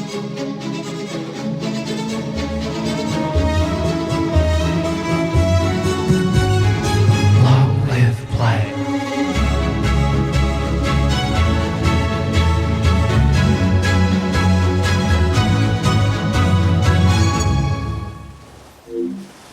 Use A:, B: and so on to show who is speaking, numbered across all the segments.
A: Long live play.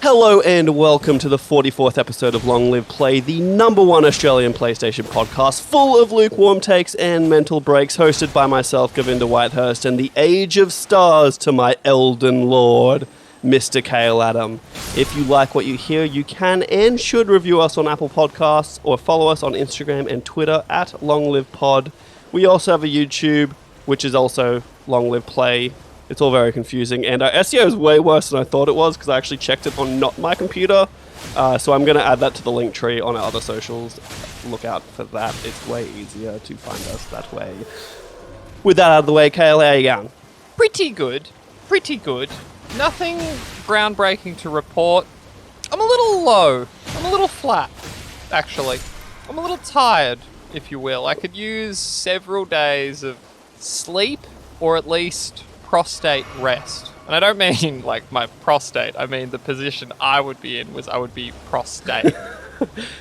B: Hello and welcome to the 44th episode of Long Live Play, the #1 Australian PlayStation podcast, full of lukewarm takes and mental breaks, hosted by myself, Govinda Whitehurst, and the Age of Stars to my Elden Lord, Mr. Khayl Adam. If you like what you hear, you can and should review us on Apple Podcasts or follow us on Instagram and Twitter at LongLivePod. We also have a YouTube, which is also Long Live Play. It's all very confusing, and our SEO is way worse than I thought it was because I actually checked it on not my computer. So I'm going to add that to the link tree on our other socials. Look out for that. It's way easier to find us that way. With that out of the way, Khayl, how you going?
C: Pretty good. Pretty good. Nothing groundbreaking to report. I'm a little low. I'm a little flat, actually. I'm a little tired, if you will. I could use several days of sleep, or at least prostate rest. And I don't mean like my prostate, I mean the position I would be in was I would be prostate.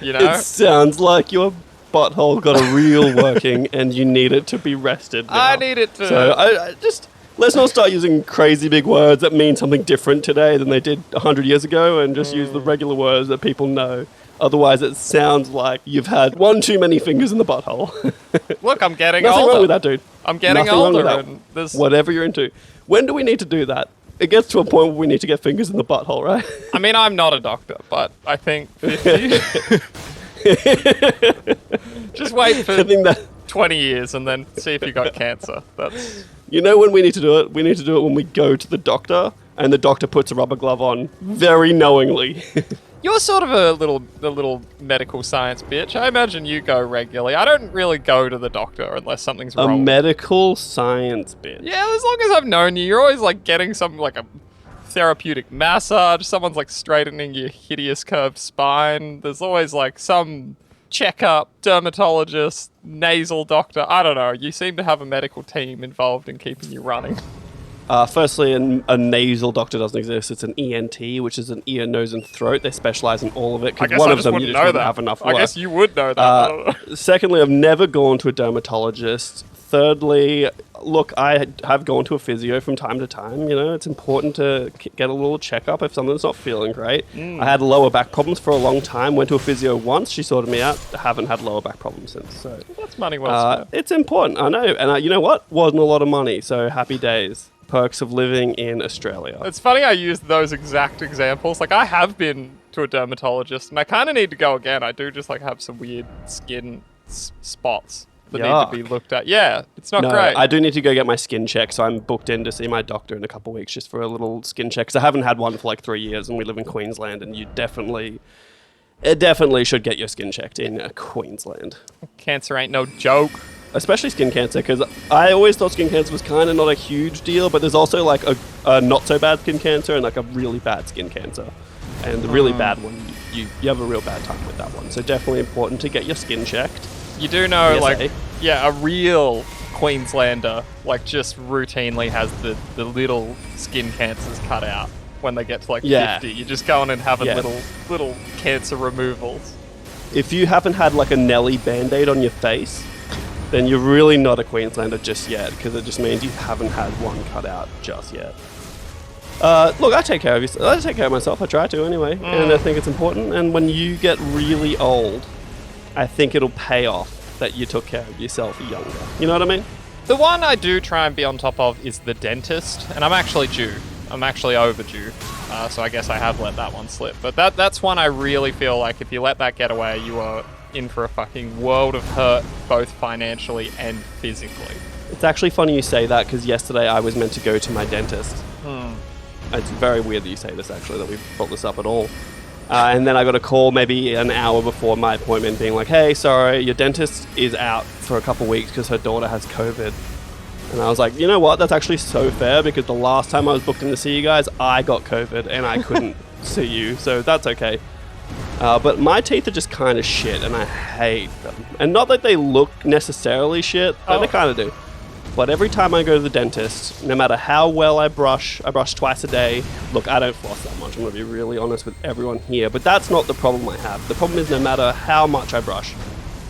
C: You know?
B: It sounds like your butthole got a real working and you need it to be rested now.
C: I need it to...
B: So I just, let's not start using crazy big words that mean something different today than they did 100 years ago, and just use the regular words that people know. Otherwise, it sounds like you've had one too many fingers in the butthole.
C: Look, I'm getting
B: Nothing
C: older.
B: wrong with that, dude.
C: I'm getting
B: Nothing wrong with
C: older.
B: that.
C: And there's...
B: Whatever you're into. When do we need to do that? It gets to a point where we need to get fingers in the butthole, right?
C: I mean, I'm not a doctor, but I think 50. Just wait for
B: I think that,
C: 20 years and then see if you got cancer. That's...
B: you know when we need to do it? We need to do it when we go to the doctor and the doctor puts a rubber glove on very knowingly.
C: You're sort of a little medical science bitch. I imagine you go regularly. I don't really go to the doctor unless something's
B: A
C: wrong.
B: medical science bitch.
C: Yeah, as long as I've known you, you're always like getting some like a therapeutic massage. Someone's like straightening your hideous curved spine. There's always like some checkup, dermatologist, nasal doctor. I don't know. You seem to have a medical team involved in keeping you running.
B: Firstly, a nasal doctor doesn't exist. It's an ENT, which is an ear, nose, and throat. They specialize in all of it.
C: I
B: Because
C: guess
B: one
C: I
B: of
C: just
B: them you
C: wouldn't
B: just
C: know
B: wouldn't
C: that.
B: have enough
C: I
B: work.
C: guess you would know that. I don't know.
B: Secondly, I've never gone to a dermatologist. Thirdly, look, I have gone to a physio from time to time. You know, it's important to get a little checkup if something's not feeling great. I had lower back problems for a long time. Went to a physio once. She sorted me out. Haven't had lower back problems since. So
C: That's money well spent.
B: it's important. I know. And you know what? Wasn't a lot of money. So happy days. Perks of living in Australia.
C: It's funny I used those exact examples. Like, I have been to a dermatologist, and I kind of need to go again. I do just, like, have some weird skin spots that
B: Yuck.
C: need to be looked at. Yeah, it's not
B: No,
C: great.
B: I do need to go get my skin checked, so I'm booked in to see my doctor in a couple of weeks just for a little skin check, because I haven't had one for like 3 years, and we live in Queensland, and it definitely should get your skin checked in Queensland.
C: Cancer ain't no joke.
B: Especially skin cancer, because I always thought skin cancer was kind of not a huge deal, but there's also like a not so bad skin cancer and like a really bad skin cancer. And the really bad one, you have a real bad time with that one. So definitely important to get your skin checked.
C: You do know,
B: PSA.
C: like, yeah, a real Queenslander, like, just routinely has the little skin cancers cut out when they get to, like, 50. You just go in and have a little cancer removals.
B: If you haven't had like a Nelly Band-Aid on your face, then you're really not a Queenslander just yet, because it just means you haven't had one cut out just yet. Look, I take care of you. I take care of myself. I try to anyway, and I think it's important. And when you get really old, I think it'll pay off that you took care of yourself younger. You know what I mean?
C: The one I do try and be on top of is the dentist, and I'm actually due. I'm actually overdue, so I guess I have let that one slip. But that's one I really feel like if you let that get away, you are in for a fucking world of hurt, both financially and physically.
B: It's actually funny you say that, because yesterday I was meant to go to my dentist. It's very weird that you say this, actually, that we brought this up at all. And then I got a call maybe an hour before my appointment being like, hey, sorry, your dentist is out for a couple weeks because her daughter has COVID. And I was like, you know what? That's actually so fair, because the last time I was booked in to see you guys, I got COVID and I couldn't see you. So that's okay. But my teeth are just kind of shit, and I hate them. And not that they look necessarily shit, but they kind of do. But every time I go to the dentist, no matter how well I brush twice a day. Look, I don't floss that much. I'm going to be really honest with everyone here. But that's not the problem I have. The problem is no matter how much I brush,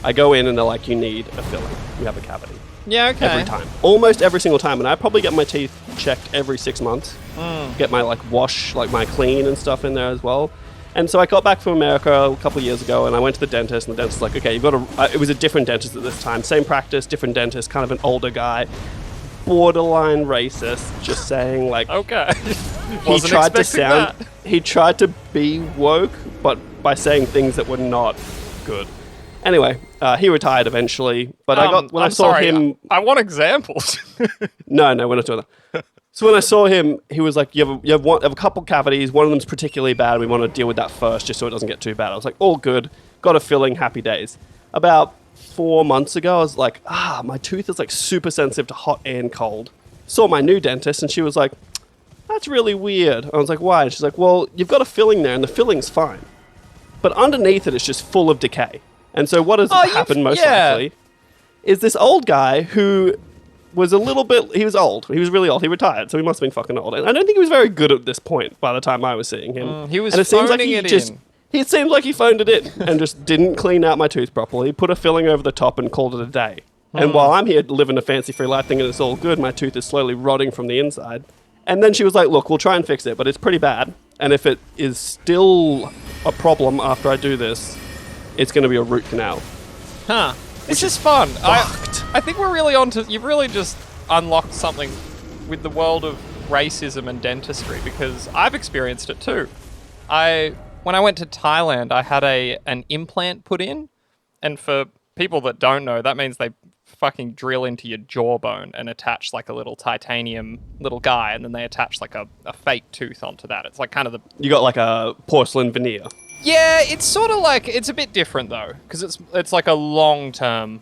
B: I go in and they're like, you need a filling. You have a cavity.
C: Yeah, okay.
B: Every time. Almost every single time. And I probably get my teeth checked every 6 months. Get my wash, my clean and stuff in there as well. And so I got back from America a couple of years ago, and I went to the dentist, and the dentist was like, okay, you've got to... it was a different dentist at this time. Same practice, different dentist, kind of an older guy. Borderline racist, just saying,
C: Okay.
B: he tried to sound... That. He tried to be woke, but by saying things that were not good. Anyway, he retired eventually, but I saw him...
C: I want examples.
B: No, we're not doing that. So when I saw him, he was like, you have a couple cavities. One of them's particularly bad. We want to deal with that first just so it doesn't get too bad. I was like, all good. Got a filling, happy days. About 4 months ago, I was like, my tooth is super sensitive to hot and cold. Saw my new dentist and she was like, that's really weird. I was like, why? And she's like, well, you've got a filling there and the filling's fine. But underneath it, it's just full of decay. And so what has happened most likely is this old guy who... was a little bit... He was old. He was really old. He retired, so he must have been fucking old. And I don't think he was very good at this point by the time I was seeing him.
C: He was
B: and
C: phoning it in.
B: It seemed like he phoned it in and just didn't clean out my tooth properly, put a filling over the top and called it a day. And while I'm here living a fancy-free life thinking it's all good, my tooth is slowly rotting from the inside. And then she was like, look, we'll try and fix it, but it's pretty bad. And if it is still a problem after I do this, it's going to be a root canal.
C: Huh. This is fun. I think we're really you've really just unlocked something with the world of racism and dentistry, because I've experienced it too. When I went to Thailand, I had an implant put in, and for people that don't know, that means they fucking drill into your jawbone and attach a little titanium little guy, and then they attach a fake tooth onto that. It's kind of the...
B: You got a porcelain veneer.
C: Yeah, it's sort of it's a bit different though, because it's a long-term,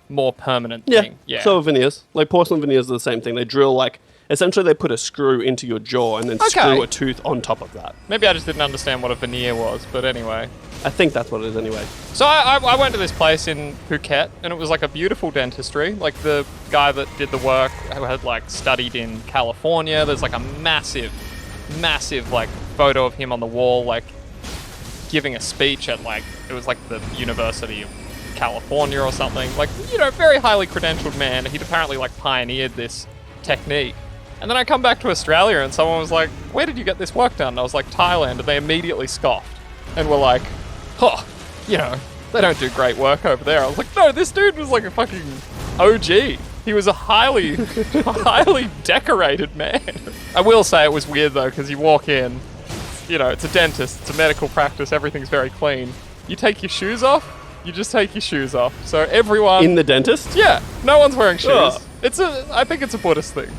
C: more permanent thing. Yeah,
B: so are veneers. Porcelain veneers are the same thing. They drill essentially they put a screw into your jaw and then screw a tooth on top of that.
C: Maybe I just didn't understand what a veneer was, but anyway.
B: I think that's what it is anyway.
C: So I went to this place in Phuket, and it was a beautiful dentistry. The guy that did the work who had studied in California. There's a massive photo of him on the wall, giving a speech at it was the University of California or something. Very highly credentialed man. He'd apparently pioneered this technique. And then I come back to Australia and someone was like, where did you get this work done? And I was like, Thailand. And they immediately scoffed and were like, they don't do great work over there. I was like, no, this dude was a fucking OG. He was a highly decorated man. I will say it was weird though, because you walk in, it's a dentist, it's a medical practice, everything's very clean. You take your shoes off, you just take your shoes off. So everyone...
B: In the dentist?
C: Yeah, no one's wearing shoes.
B: Oh.
C: I think it's a Buddhist thing.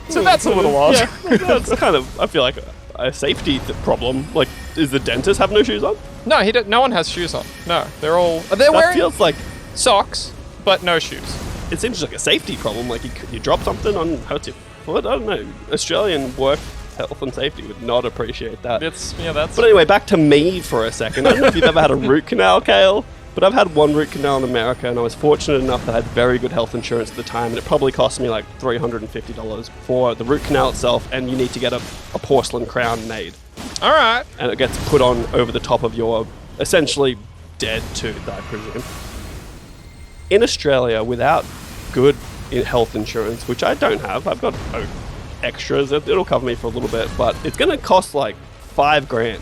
C: So that's a little odd.
B: Yeah, that's kind of, I feel like a safety problem. Does the dentist have no shoes on?
C: No, no one has shoes on. No, they're all... They're
B: that
C: wearing
B: feels like...
C: socks, but no shoes.
B: It seems like a safety problem. You drop something on, hurts your foot. I don't know. Australian work health and safety would not appreciate that.
C: That's...
B: But anyway, back to me for a second. I don't know if you've ever had a root canal, Khayl, but I've had one root canal in America, and I was fortunate enough that I had very good health insurance at the time, and it probably cost me $350 for the root canal itself, and you need to get a porcelain crown made.
C: All right.
B: And it gets put on over the top of your essentially dead tooth, I presume. In Australia, without good health insurance, which I don't have, I've got extras, it'll cover me for a little bit, but it's going to cost $5,000.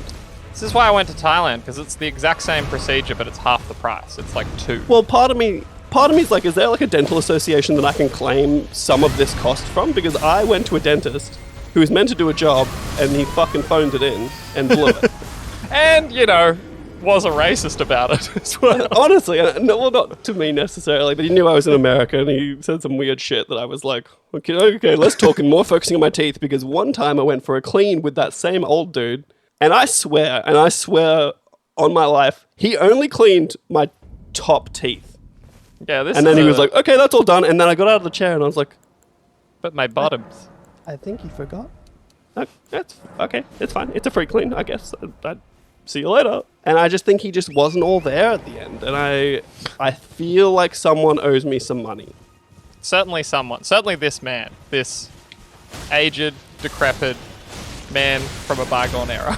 C: This is why I went to Thailand, because it's the exact same procedure, but it's half the price. It's $2,000.
B: Well, part of me is is there a dental association that I can claim some of this cost from? Because I went to a dentist who was meant to do a job, and he fucking phoned it in and blew it.
C: And, was a racist about it as well.
B: Honestly, well, not to me necessarily, but he knew I was in America, and he said some weird shit that I was like, okay, let's talk, and more focusing on my teeth, because one time I went for a clean with that same old dude, and I swear on my life, he only cleaned my top teeth.
C: Yeah,
B: and then he was like, okay, that's all done, and then I got out of the chair, and I was like...
C: But my bottoms.
B: I think he forgot. That's okay, it's fine. It's a free clean, I guess. I'd see you later. And I just think he just wasn't all there at the end, and I feel like someone owes me some money.
C: Certainly someone. Certainly this man. This aged, decrepit man from a bygone era.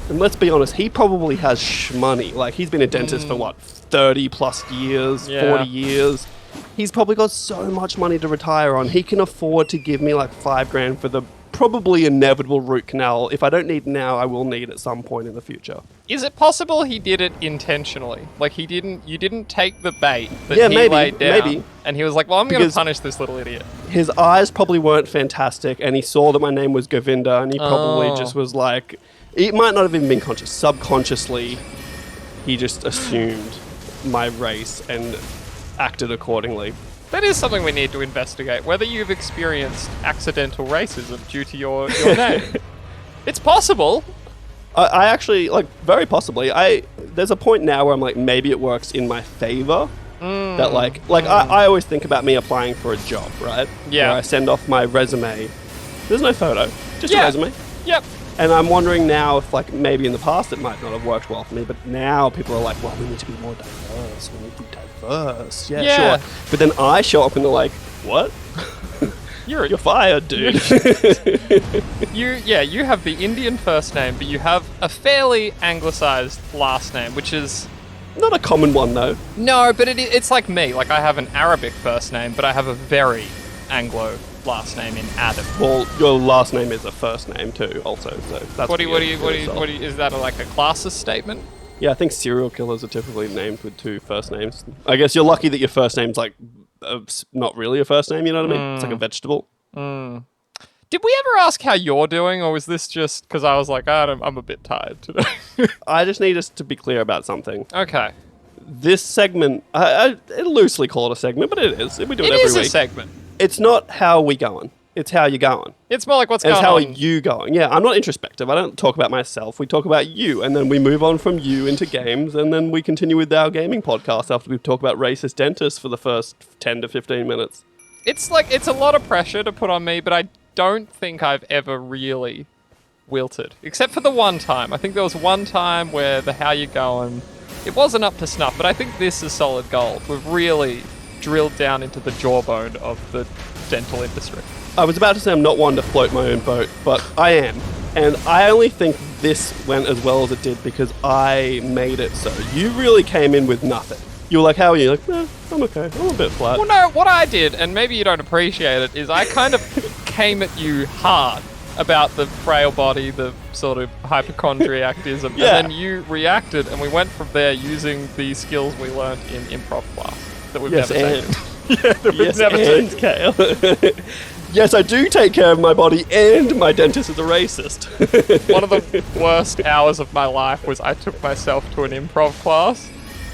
B: And let's be honest, he probably has shmoney. Like, he's been a dentist for, what, 30 plus years,
C: Yeah.
B: 40 years? He's probably got so much money to retire on. He can afford to give me, like, $5,000 for the probably inevitable root canal. If I don't need it now, I will need at some point in the future.
C: Is it possible he did it intentionally? Like, you didn't take the bait that
B: Yeah,
C: he
B: maybe,
C: laid down.
B: maybe.
C: And he was like, well, I'm going to
B: Because-
C: punish this little idiot.
B: His eyes probably weren't fantastic, and he saw that my name was Govinda, and he probably
C: Oh.
B: just was like... It might not have even been conscious. Subconsciously, he just assumed my race and acted accordingly.
C: That is something we need to investigate, whether you've experienced accidental racism due to your name. It's possible.
B: I actually, like, very possibly. There's a point now where I'm like, maybe it works in my favor. That, I always think about me applying for a job, right?
C: Yeah.
B: Where I send off my resume. There's no photo, just a
C: Yeah.
B: resume.
C: Yep.
B: And I'm wondering now if, like, maybe in the past it might not have worked well for me, but now people are like, well, we need to be more diverse. We need to be diverse. Yeah,
C: Yeah.
B: sure. But then I show up and they're like, what? You're fired, dude.
C: You have the Indian first name, but you have a fairly anglicized last name, which is...
B: Not a common one, though.
C: No, but it's like me. Like, I have an Arabic first name, but I have a very Anglo last name in Adam.
B: Well, your last name is a first name, too, also. So that's
C: Is that like a classist statement?
B: Yeah, I think serial killers are typically named with two first names. I guess you're lucky that your first name's like not really a first name, you know what I mean? It's like a vegetable.
C: Did we ever ask how you're doing, or was this just because I was like, I'm a bit tired today?
B: I just need us to be clear about something.
C: Okay.
B: This segment, I loosely call it a segment, but it is. We do it every
C: It is
B: week.
C: a segment.
B: It's not how we going. It's how you going.
C: It's more like what's
B: It's
C: going
B: how
C: on.
B: are you going. Yeah, I'm not introspective. I don't talk about myself. We talk about you, and then we move on from you into games, and then we continue with our gaming podcast after we've talked about racist dentists for the first 10 to 15 minutes.
C: It's like, it's a lot of pressure to put on me, but I don't think I've ever really wilted. Except for the one time. I think there was one time where the how you going, it wasn't up to snuff, but I think this is solid gold. We've really drilled down into the jawbone of the dental industry.
B: I was about to say I'm not one to float my own boat, but I am. And I only think this went as well as it did because I made it so. You really came in with nothing. You were like, how are you? Like, I'm okay. I'm a bit flat.
C: Well, no, what I did, and maybe you don't appreciate it, is I kind of came at you hard about the frail body, the sort of hypochondriacism,
B: Yeah.
C: and then you reacted, and we went from there using the skills we learned in improv class that we've
B: Yes,
C: never
B: and.
C: taken. Yeah, that we've
B: Yes,
C: never
B: and,
C: taken.
B: Khayl. Yes, I do take care of my body, and my dentist is a racist.
C: One of the worst hours of my life was I took myself to an improv class,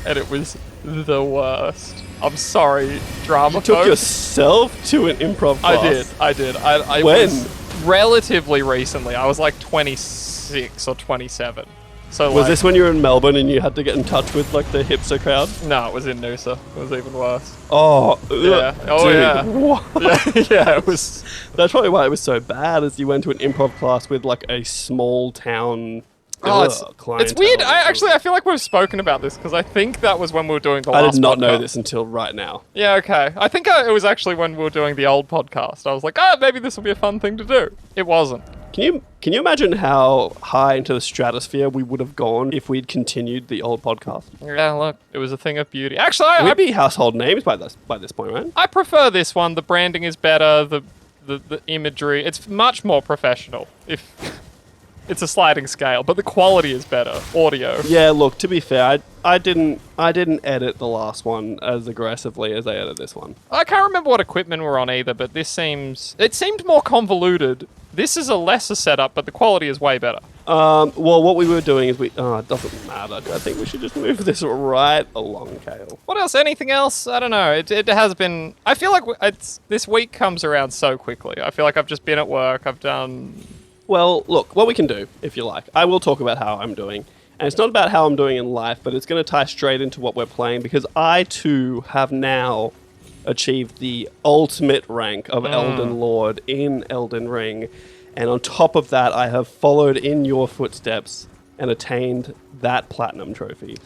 C: and it was the worst. I'm sorry, drama
B: You took
C: folks.
B: yourself to an improv class.
C: I did. I
B: When?
C: was relatively recently. I was like 26 or 27. So
B: Was
C: like,
B: this when you were in Melbourne and you had to get in touch with like the hipster crowd?
C: No, it was in Noosa. It was even worse.
B: Oh,
C: Yeah. Oh,
B: dude.
C: yeah.
B: What?
C: Yeah, it was.
B: That's probably why it was so bad. Is you went to an improv class with like a small town.
C: Oh, it's
B: clientele.
C: weird. I feel like we've spoken about this because I think that was when we were doing the
B: I
C: last
B: did not know
C: podcast.
B: this until right now.
C: Yeah, okay. I think it was actually when we were doing the old podcast. I was like, maybe this will be a fun thing to do. It wasn't.
B: Can you imagine how high into the stratosphere we would have gone if we'd continued the old podcast?
C: Yeah, look, it was a thing of beauty. Actually,
B: We'd be household names by this point, right?
C: I prefer this one. The branding is better. The imagery, it's much more professional. If it's a sliding scale, but the quality is better. Audio.
B: Yeah, look, to be fair, I didn't edit the last one as aggressively as I edited this one.
C: I can't remember what equipment we're on either, but it seemed more convoluted. This is a lesser setup, but the quality is way better.
B: Well, what we were doing is it doesn't matter. I think we should just move this right along, Khayl.
C: What else? Anything else? I don't know. It has been. I feel like this week comes around so quickly. I feel like I've just been at work. I've done.
B: Well, look, what we can do, if you like, I will talk about how I'm doing. And it's not about how I'm doing in life, but it's going to tie straight into what we're playing, because I, too, have now achieved the ultimate rank of Elden Lord in Elden Ring. And on top of that, I have followed in your footsteps and attained that platinum trophy.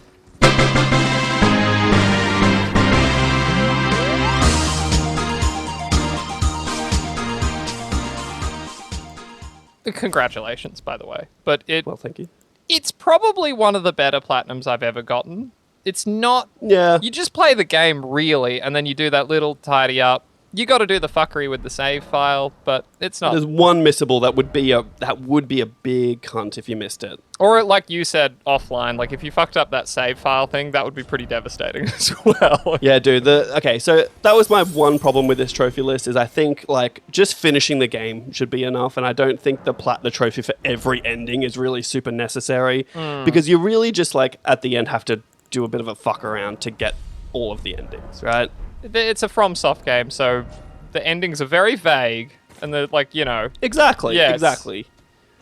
C: Congratulations, by the way. But
B: Well, thank you.
C: it's probably one of the better platinums I've ever gotten. It's not...
B: Yeah.
C: You just play the game, really, and then you do that little tidy up. You got to do the fuckery with the save file, but it's not...
B: There's one missable that would be a big cunt if you missed it.
C: Or like you said offline, like if you fucked up that save file thing, that would be pretty devastating as well.
B: Yeah, dude. Okay, so that was my one problem with this trophy list is I think like just finishing the game should be enough, and I don't think the trophy for every ending is really super necessary because you really just like at the end have to do a bit of a fuck around to get all of the endings, right?
C: It's a FromSoft game, so the endings are very vague, and they're like, you know...
B: Exactly,
C: Yes.
B: exactly.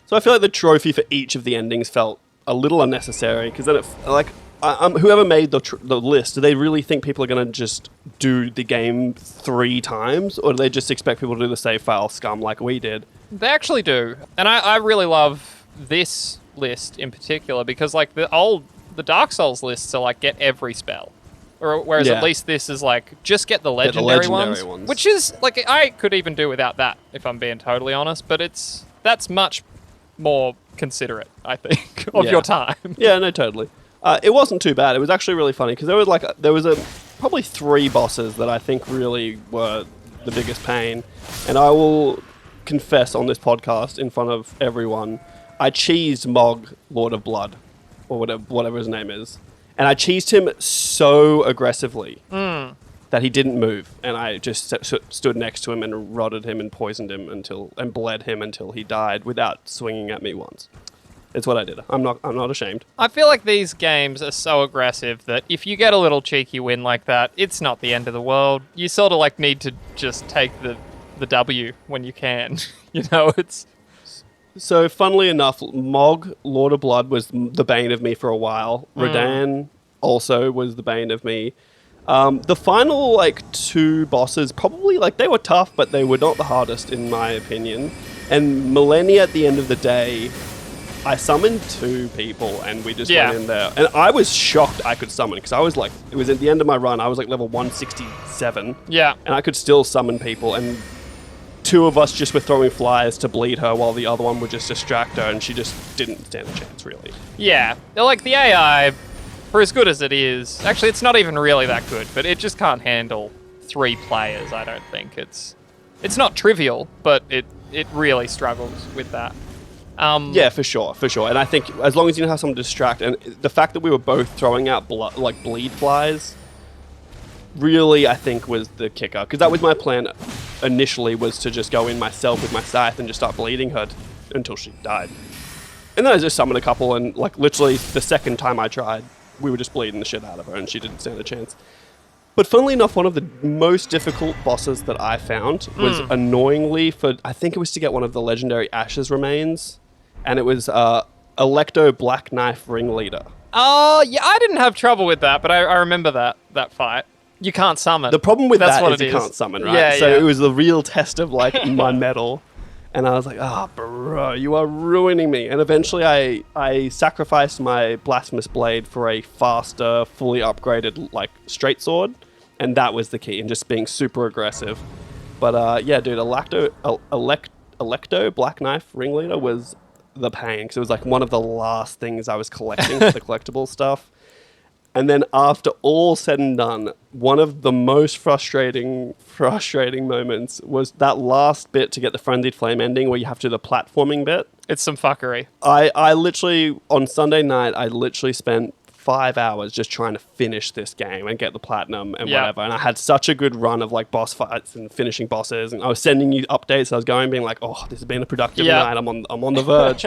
B: So I feel like the trophy for each of the endings felt a little unnecessary, because then whoever made the list, do they really think people are going to just do the game 3 times, or do they just expect people to do the save file scum like we did?
C: They actually do. And I really love this list in particular, because like the Dark Souls lists are like, get every spell. Whereas
B: Yeah.
C: at least this is like, just get the legendary ones. Which is, like, I could even do without that, if I'm being totally honest. But that's much more considerate, I think, of your time.
B: Yeah, no, totally. It wasn't too bad. It was actually really funny, because there was probably 3 bosses that I think really were the biggest pain. And I will confess on this podcast in front of everyone, I cheesed Mog, Lord of Blood, or whatever his name is. And I cheesed him so aggressively that he didn't move. And I just stood next to him and rotted him and poisoned him and bled him until he died without swinging at me once. It's what I did. I'm not ashamed.
C: I feel like these games are so aggressive that if you get a little cheeky win like that, it's not the end of the world. You sort of like need to just take the W when you can. You know, it's...
B: So, funnily enough, Mog, Lord of Blood, was the bane of me for a while. Radahn also was the bane of me. The final, 2 bosses, probably, they were tough, but they were not the hardest, in my opinion. And Millennia, at the end of the day, I summoned 2 people, and we just went in there. And I was shocked I could summon, because I was it was at the end of my run, I was level 167.
C: Yeah.
B: And I could still summon people, and 2 of us just were throwing flyers to bleed her while the other one would just distract her, and she just didn't stand a chance, really.
C: Yeah. The AI, for as good as it is, actually, it's not even really that good, but it just can't handle 3 players, I don't think. It's not trivial, but it really struggles with that.
B: Yeah, for sure. And I think as long as you know how someone to distract, and the fact that we were both throwing out bleed flies, really, I think, was the kicker. Because that was my plan initially, was to just go in myself with my scythe and just start bleeding her until she died. And then I just summoned a couple, and literally the second time I tried, we were just bleeding the shit out of her, and she didn't stand a chance. But funnily enough, one of the most difficult bosses that I found was annoyingly I think it was to get one of the legendary Ashes remains, and it was Electo Black Knife Ringleader.
C: Oh, yeah, I didn't have trouble with that, but I remember that fight. You can't summon.
B: The problem with
C: That's
B: that
C: what
B: is
C: it
B: you
C: is.
B: can't summon, right?
C: Yeah,
B: so
C: yeah.
B: it was the real test of my metal. And I was like, bro, you are ruining me. And eventually I sacrificed my Blasphemous Blade for a faster, fully upgraded straight sword. And that was the key, and just being super aggressive. But yeah, dude, Electo Black Knife Ringleader was the pain, because it was one of the last things I was collecting for the collectible stuff. And then after all said and done, one of the most frustrating moments was that last bit to get the Frenzied Flame ending, where you have to do the platforming bit.
C: It's some fuckery.
B: I literally, on Sunday night, I literally spent 5 hours just trying to finish this game and get the platinum and whatever. And I had such a good run of boss fights and finishing bosses. And I was sending you updates. I was going, being oh, this has been a productive night. I'm on the verge.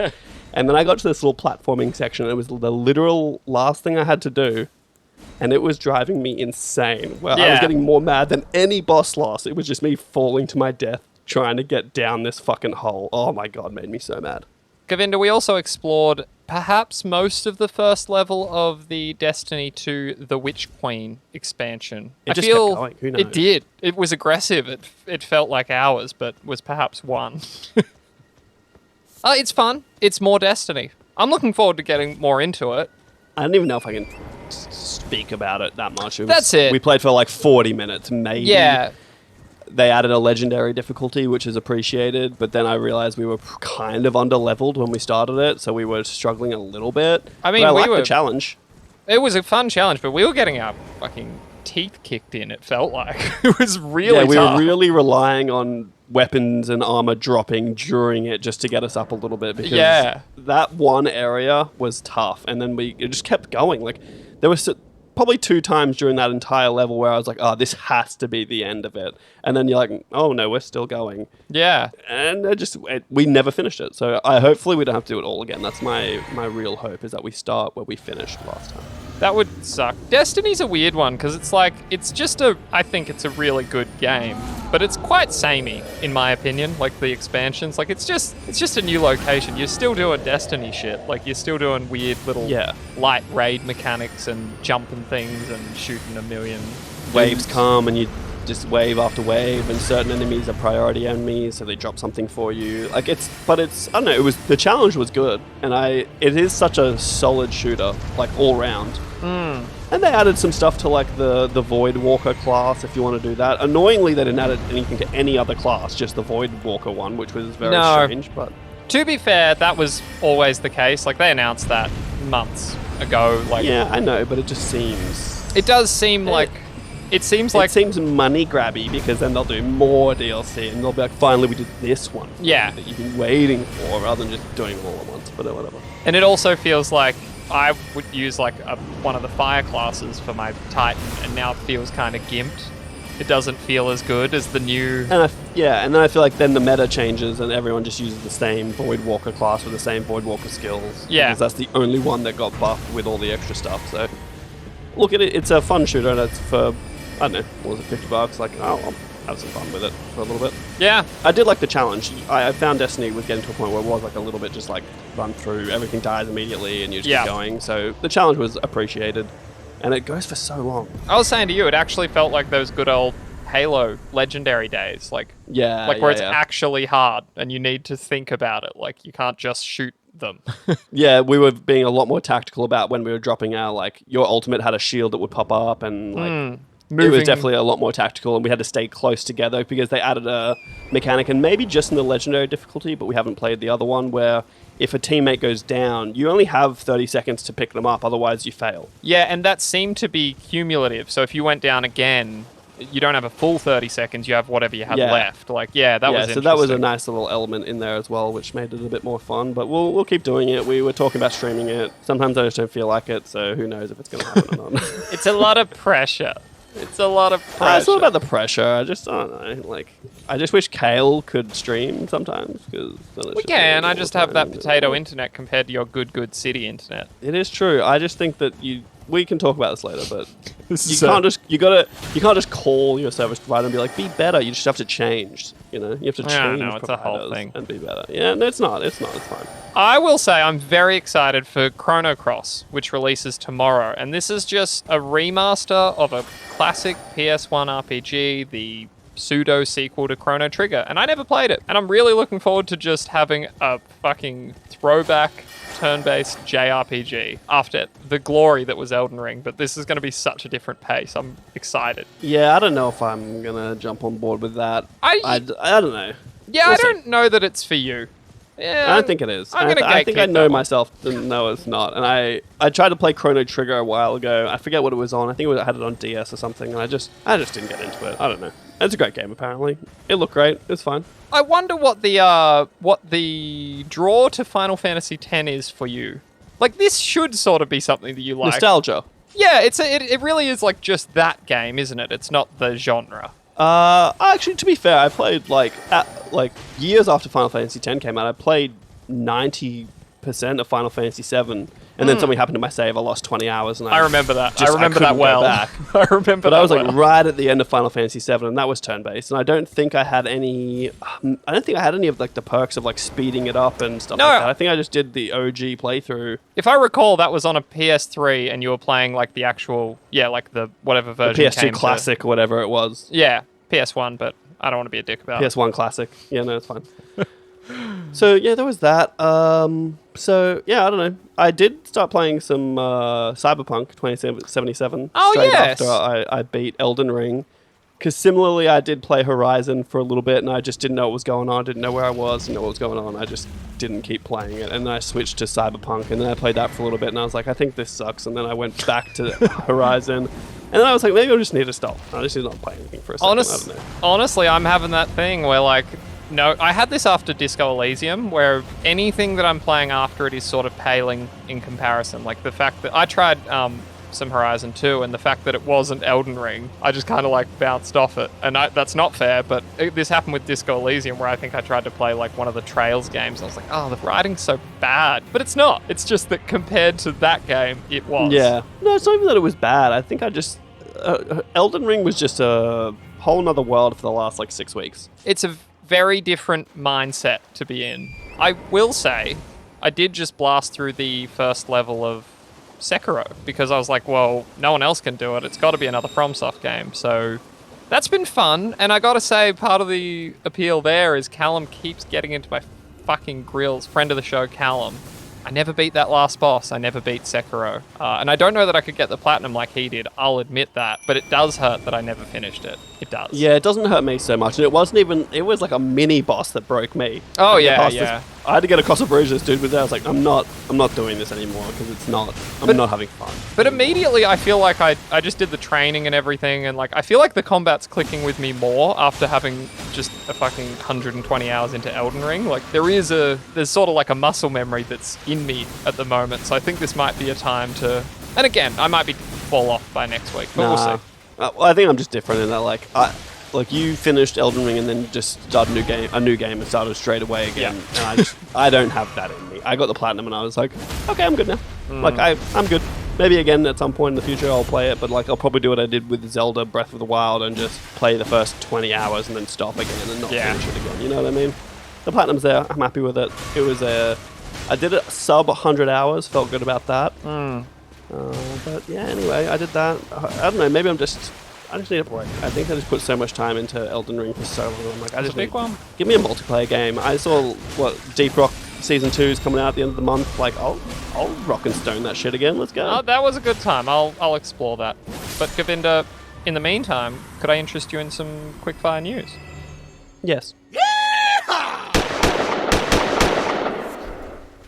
B: And then I got to this little platforming section. And it was the literal last thing I had to do. And it was driving me insane. Well, I was getting more mad than any boss loss. It was just me falling to my death trying to get down this fucking hole. Oh my God, made me so mad.
C: Govinda, we also explored perhaps most of the first level of the Destiny 2 The Witch Queen expansion.
B: It just kept going. Who knows?
C: It did. It was aggressive. It felt like hours, but was perhaps 1. It's fun. It's more Destiny. I'm looking forward to getting more into it.
B: I don't even know if I can speak about it that much.
C: That's it.
B: We played for 40 minutes, maybe.
C: Yeah.
B: they added a legendary difficulty, which is appreciated, but then I realized we were kind of under-leveled when we started it, so we were struggling a little bit.
C: I mean,
B: but I
C: we
B: liked
C: were...
B: the challenge.
C: It was a fun challenge, but we were getting our fucking teeth kicked in, it felt like. It was really tough.
B: We were really relying on weapons and armor dropping during it just to get us up a little bit, because that one area was tough, and then it just kept going. Like, there was probably 2 times during that entire level where I was like, oh, this has to be the end of it. And then you're like, oh no, we're still going.
C: Yeah.
B: And we never finished it. So hopefully we don't have to do it all again. That's my real hope, is that we start where we finished last time.
C: That would suck. Destiny's a weird one, because it's like, I think it's a really good game, but it's quite samey, in my opinion, like the expansions. Like, it's just a new location. You're still doing Destiny shit. Like, you're still doing weird little light raid mechanics and jumping things and shooting a million
B: waves come and you just wave after wave, and certain enemies are priority enemies, so they drop something for you. Like, I don't know, the challenge was good, and it is such a solid shooter, like, all round. And they added some stuff to, like, the Void Walker class, if you want to do that. Annoyingly, they didn't add anything to any other class, just the Void Walker one, which was very strange, but...
C: To be fair, that was always the case. Like, they announced that months ago. Like,
B: yeah, I know, but it just seems...
C: It does seem like... It seems
B: money grabby, because then they'll do more DLC and they'll be like, finally we did this one that you've been waiting for, rather than just doing it all at once, but whatever.
C: And it also feels like I would use like one of the fire classes for my Titan, and now it feels kind of gimped. It doesn't feel as good as the new...
B: And then I feel like then the meta changes and everyone just uses the same Void Walker class with the same Void Walker skills.
C: Yeah.
B: Because that's the only one that got buffed with all the extra stuff, so... Look at it, it's a fun shooter, and it's for... I don't know, what was it, $50? Like, I'll have some fun with it for a little bit.
C: Yeah.
B: I did like the challenge. I found Destiny was getting to a point where it was like a little bit just like run through, everything dies immediately and you just keep going. So the challenge was appreciated, and it goes for so long.
C: I was saying to you, it actually felt like those good old Halo legendary days. Like, where it's actually hard and you need to think about it. Like, you can't just shoot them.
B: Yeah, we were being a lot more tactical about when we were dropping our, like, your ultimate had a shield that would pop up, and like... It was definitely a lot more tactical, and we had to stay close together because they added a mechanic, and maybe just in the legendary difficulty, but we haven't played the other one, where if a teammate goes down, you only have 30 seconds to pick them up, otherwise you fail.
C: Yeah, and that seemed to be cumulative. So if you went down again, you don't have a full 30 seconds, you have whatever you had left. Like, that was interesting.
B: So that was a nice little element in there as well, which made it a bit more fun, but we'll keep doing it. We were talking about streaming it. Sometimes I just don't feel like it, so who knows if it's going to happen or not.
C: It's a lot of pressure. It's a lot of pressure.
B: It's not about the pressure. I just don't know. Like, I just wish Khayl could stream sometimes.
C: We can. I just have that potato internet compared to your good city internet.
B: It is true. I just think that we can talk about this later, but you can't just call your service provider and be like, be better. You just have to change. You know, you have to change
C: it's a whole thing
B: and be better. Yeah, no, it's not. It's fine.
C: I will say I'm very excited for Chrono Cross, which releases tomorrow, and this is just a remaster of a classic PS1 RPG, the pseudo sequel to Chrono Trigger, and I never played it, and I'm really looking forward to just having a fucking throwback turn-based JRPG after the glory that was Elden Ring, but this is going to be such a different pace. I'm excited.
B: Yeah, I don't know if I'm going to jump on board with that. I don't know.
C: Yeah, I don't know that it's for you. Yeah,
B: I don't think it is. I think I know myself to know it's not. And I tried to play Chrono Trigger a while ago. I forget what it was on. I think I had it on DS or something, and I just didn't get into it. I don't know. It's a great game, apparently. It looked great. It's fine.
C: I wonder what the draw to Final Fantasy X is for you. Like, this should sort of be something that you like.
B: Nostalgia.
C: Yeah, it really is like just that game, isn't it? It's not the genre.
B: Actually, to be fair, I played like years after Final Fantasy X came out. I played 90% of Final Fantasy VII, and then something happened to my save. I lost 20 hours, and
C: I remember that. I remember that well. I remember.
B: But I was like right at the end of Final Fantasy VII, and that was turn-based. And I don't think I had any. I don't think I had any of like the perks of like speeding it up and stuff like that. I think I just did the OG playthrough.
C: If I recall, that was on a PS3, and you were playing like the actual, like the whatever version.
B: The PS2 Classic or whatever it was.
C: Yeah, PS1, but I don't want to be a dick about it.
B: PS1 Classic. Yeah, no, it's fine. So yeah, there was that. So yeah, I don't know. I did start playing some Cyberpunk 2077.
C: Oh,
B: straight
C: yes.
B: after I beat Elden Ring, Because similarly, I did play Horizon for a little bit, and I just didn't know what was going on. Didn't know where I was. Didn't know what was going on. I just didn't keep playing it, and then I switched to Cyberpunk, and then I played that for a little bit, and I was like, I think this sucks. And then I went back to Horizon, and then I was like, maybe I just need to stop. I just need to not play anything for a second. I don't know.
C: Honestly, I'm having that thing where like, no, I had this after Disco Elysium, where anything that I'm playing after it is sort of paling in comparison. Like the fact that I tried some Horizon 2, and the fact that it wasn't Elden Ring, I just kind of like bounced off it. And that's not fair, but this happened with Disco Elysium, where I think I tried to play like one of the Trails games. I was like, oh, the writing's so bad. But it's not. It's just that compared to that game, it was.
B: Yeah. No, it's not even that it was bad. I think I just... Elden Ring was just a whole nother world for the last like 6 weeks.
C: It's a very different mindset to be in. I will say, I did just blast through the first level of Sekiro, because I was like, well, no one else can do it. It's got to be another FromSoft game. So that's been fun. And I got to say, part of the appeal there is Callum keeps getting into my fucking grills. Friend of the show, Callum. I never beat that last boss. I never beat Sekiro. And I don't know that I could get the platinum like he did. I'll admit that. But it does hurt that I never finished it. It does.
B: Yeah, it doesn't hurt me so much. And it wasn't even... It was like a mini boss that broke me.
C: Oh,
B: like,
C: yeah.
B: I had to get across a bridge this dude with that. I was like, I'm not doing this anymore, because it's not... I'm not having fun.
C: But immediately I feel like I just did the training and everything, and like I feel like the combat's clicking with me more after having just a fucking 120 hours into Elden Ring. Like there's sort of like a muscle memory that's in me at the moment. So I think this might be a time to... And again, I might be fall off by next week, but we'll see.
B: Well, I think I'm just different in that, like you finished Elden Ring and then just started a new game and started straight away again. Yeah. And I don't have that in me. I got the platinum and I was like, okay, I'm good now. Like I'm good. Maybe again at some point in the future I'll play it, but like I'll probably do what I did with Zelda Breath of the Wild and just play the first 20 hours and then stop again and not finish it again. You know what I mean? The platinum's there. I'm happy with it. It was I did it sub 100 hours. Felt good about that. But yeah, anyway, I did that. I don't know. Maybe I just need a break. I think I just put so much time into Elden Ring for so long. I'm like, I just need give me a multiplayer game. I saw Deep Rock Season 2 is coming out at the end of the month. Like, I'll rock and stone that shit again. Let's go.
C: That was a good time. I'll explore that. But Govinda, in the meantime, could I interest you in some quickfire news?
B: Yes.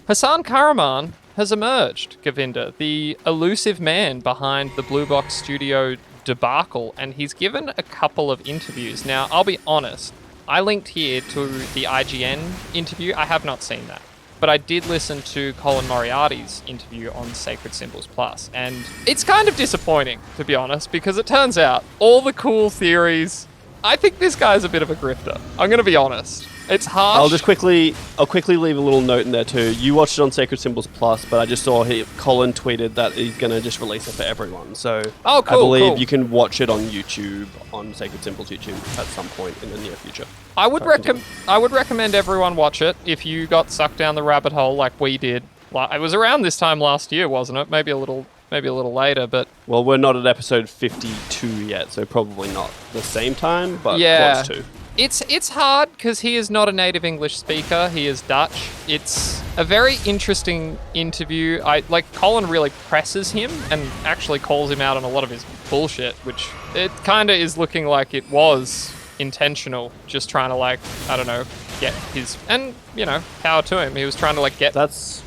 C: Hasan Kahraman has emerged, Govinda, the elusive man behind the Blue Box Studio debacle, and he's given a couple of interviews. Now, I'll be honest, I linked here to the IGN interview. I have not seen that. But I did listen to Colin Moriarty's interview on Sacred Symbols Plus, and it's kind of disappointing, to be honest, because it turns out all the cool theories... I think this guy's a bit of a grifter. I'm going to be honest. It's harsh.
B: I'll quickly leave a little note in there too. You watched it on Sacred Symbols Plus, but I just saw Colin tweeted that he's going to just release it for everyone. So
C: cool,
B: I believe you can watch it on YouTube, on Sacred Symbols YouTube at some point in the near future.
C: I would recommend everyone watch it if you got sucked down the rabbit hole like we did. It was around this time last year, wasn't it? Maybe a little later, but...
B: Well, we're not at episode 52 yet, so probably not the same time, but close to.
C: It's hard because he is not a native English speaker. He is Dutch. It's a very interesting interview. Colin really presses him and actually calls him out on a lot of his bullshit, which it kind of is looking like it was intentional, just trying to get his... And, power to him. He was trying to get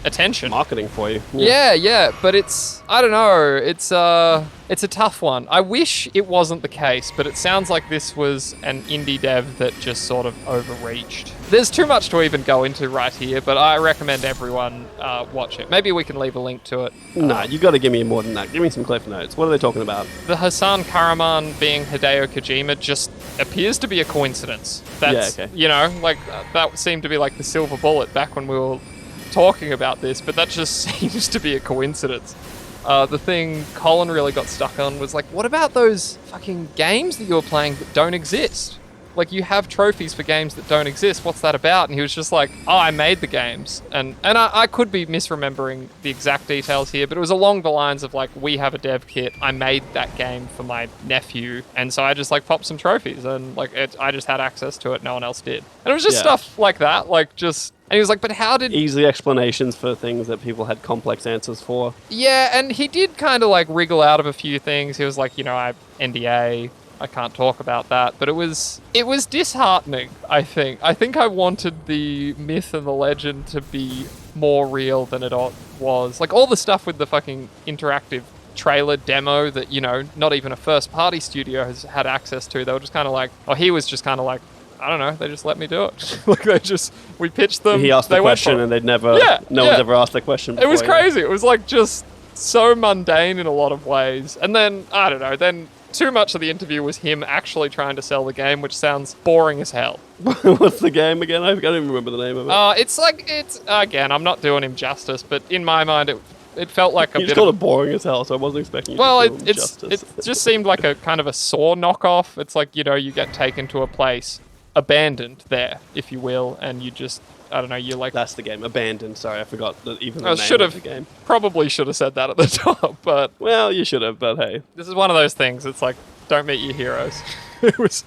C: attention.
B: Marketing for you.
C: Yeah, but it's... I don't know. It's a tough one. I wish it wasn't the case, but it sounds like this was an indie dev that just sort of overreached. There's too much to even go into right here, but I recommend everyone watch it. Maybe we can leave a link to it.
B: Nah, you got to give me more than that. Give me some cliff notes. What are they talking about?
C: The Hasan Kahraman being Hideo Kojima just appears to be a coincidence. That's, that seemed to be like the silver bullet back when we were talking about this, but that just seems to be a coincidence. The thing Colin really got stuck on was what about those fucking games that you're playing that don't exist? You have trophies for games that don't exist. What's that about? And he was just like, I made the games. And I could be misremembering the exact details here, but it was along the lines of we have a dev kit. I made that game for my nephew. And so I just popped some trophies and I just had access to it. No one else did. And it was just stuff like that. And he was like, but how did...
B: Easy explanations for things that people had complex answers for.
C: Yeah, and he did kind of wriggle out of a few things. He was like, I NDA. I can't talk about that. But it was disheartening, I think. I think I wanted the myth and the legend to be more real than it was. Like, all the stuff with the fucking interactive trailer demo that, you know, not even a first-party studio has had access to. They were just kind of like, he was just kind of like, I don't know, they just let me do it. Like, we pitched them.
B: He asked the question and they'd never, no one's ever asked the question before.
C: It was crazy. It was like just so mundane in a lot of ways. And then, I don't know, then too much of the interview was him actually trying to sell the game, which sounds boring as hell.
B: What's the game again? I don't even remember the name of it.
C: It's again, I'm not doing him justice, but in my mind, it felt like a
B: you
C: bit
B: just called it boring as hell, so I wasn't expecting you to do him justice.
C: It just seemed like a kind of a Saw knockoff. It's like, you know, you get taken to a place, abandoned there, if you will, and you just, I don't know, you're like...
B: That's the game, Abandoned. Sorry, I forgot even the name of the game.
C: Probably should have said that at the top, but...
B: Well, you should have, but hey.
C: This is one of those things, it's like, don't meet your heroes. It was...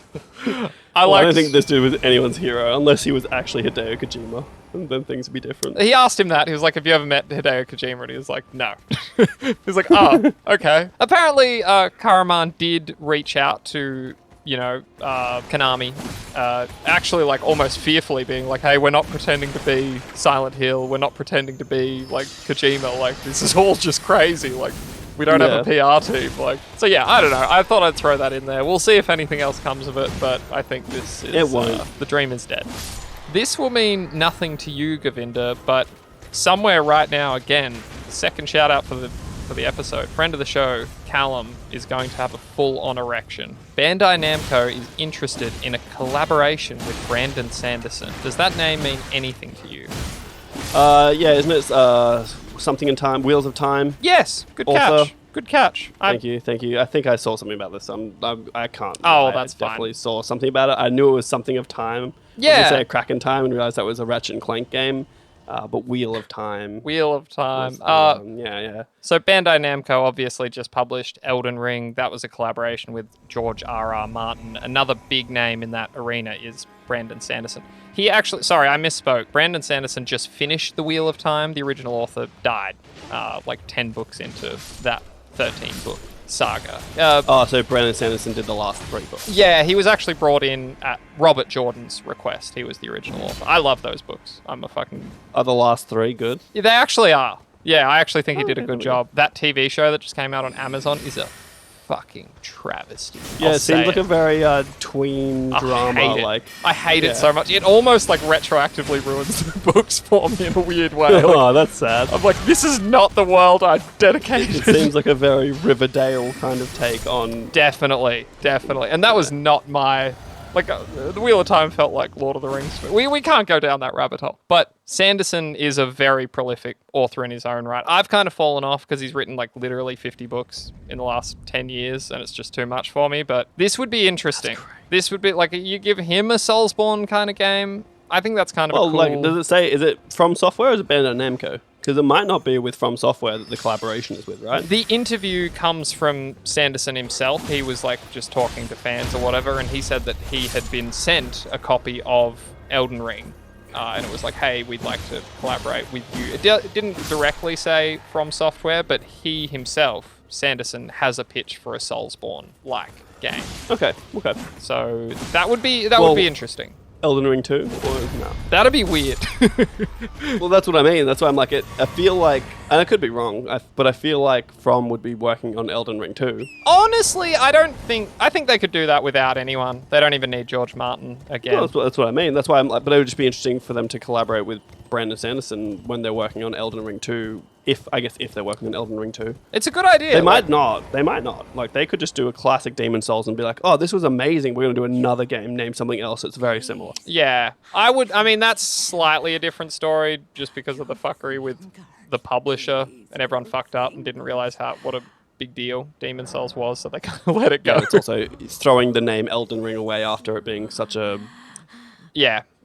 B: I don't think this dude was anyone's hero, unless he was actually Hideo Kojima, and then things would be different.
C: He asked him that, he was like, have you ever met Hideo Kojima? And he was like, no. He was like, oh, okay. Apparently, Kahraman did reach out to... you know, Konami, actually, like, almost fearfully being like, hey, we're not pretending to be Silent Hill, we're not pretending to be, like, Kojima, like, this is all just crazy, like, we don't have a PR team, like, so yeah, I don't know, I thought I'd throw that in there. We'll see if anything else comes of it, but I think this is,
B: it won't.
C: The dream is dead. This will mean nothing to you, Govinda, but somewhere right now, again, second shout out for the episode, friend of the show, Callum, is going to have a full-on erection. Bandai Namco is interested in a collaboration with Brandon Sanderson. Does that name mean anything to you?
B: Yeah, isn't it something in time, Wheels of Time?
C: Yes, good
B: author.
C: catch. Good catch.
B: Thank you. I think I saw something about this. I can't.
C: Oh, that's
B: I definitely
C: fine.
B: saw something about it. I knew it was something of time.
C: Yeah.
B: I was going to say a Crack in Time and realized that was a Ratchet and Clank game. But Wheel of Time.
C: Wheel of Time.
B: Yeah.
C: So Bandai Namco obviously just published Elden Ring. That was a collaboration with George R.R. Martin. Another big name in that arena is Brandon Sanderson. He actually, sorry, I misspoke. Brandon Sanderson just finished The Wheel of Time. The original author died like 10 books into that 13-book saga.
B: So Brandon Sanderson did the last 3 books.
C: Yeah, he was actually brought in at Robert Jordan's request. He was the original author. I love those books. I'm a fucking...
B: Are the last 3 good?
C: Yeah, they actually are. Yeah, I actually think he did a good job. That TV show that just came out on Amazon is a fucking travesty.
B: Yeah, it seems like a very tween drama.
C: I hate it so much. It almost like retroactively ruins the books for me in a weird way. Like,
B: oh, that's sad.
C: I'm like, this is not the world I dedicated.
B: It seems like a very Riverdale kind of take on...
C: Definitely. And that was not my... Like, the Wheel of Time felt like Lord of the Rings. We can't go down that rabbit hole. But Sanderson is a very prolific author in his own right. I've kind of fallen off because he's written, like, literally 50 books in the last 10 years, and it's just too much for me. But this would be interesting. This would be, like, you give him a Soulsborne kind of game. I think that's kind of a cool...
B: like, does it say, is it From Software or is it Bandai Namco? Because it might not be with From Software that the collaboration is with, right?
C: The interview comes from Sanderson himself. He was like just talking to fans or whatever, and he said that he had been sent a copy of Elden Ring. And it was like, hey, we'd like to collaborate with you. It didn't directly say From Software, but he himself, Sanderson, has a pitch for a Soulsborne-like game.
B: Okay.
C: So that would be interesting.
B: Elden Ring 2? Or no?
C: That'd be weird.
B: Well, that's what I mean. That's why I'm like, I feel like, and I could be wrong, but I feel like From would be working on Elden Ring 2.
C: Honestly, I think they could do that without anyone. They don't even need George Martin again.
B: Well, that's what I mean. That's why I'm like, but it would just be interesting for them to collaborate with Brandon Sanderson when they're working on Elden Ring 2. If they're working on Elden Ring 2.
C: It's a good idea.
B: They might not. Like, they could just do a classic Demon Souls and be like, oh, this was amazing. We're going to do another game named something else that's very similar.
C: Yeah. I mean, that's slightly a different story just because of the fuckery with the publisher and everyone fucked up and didn't realize what a big deal Demon Souls was, so they kind of let it go.
B: Yeah, it's throwing the name Elden Ring away after it being such a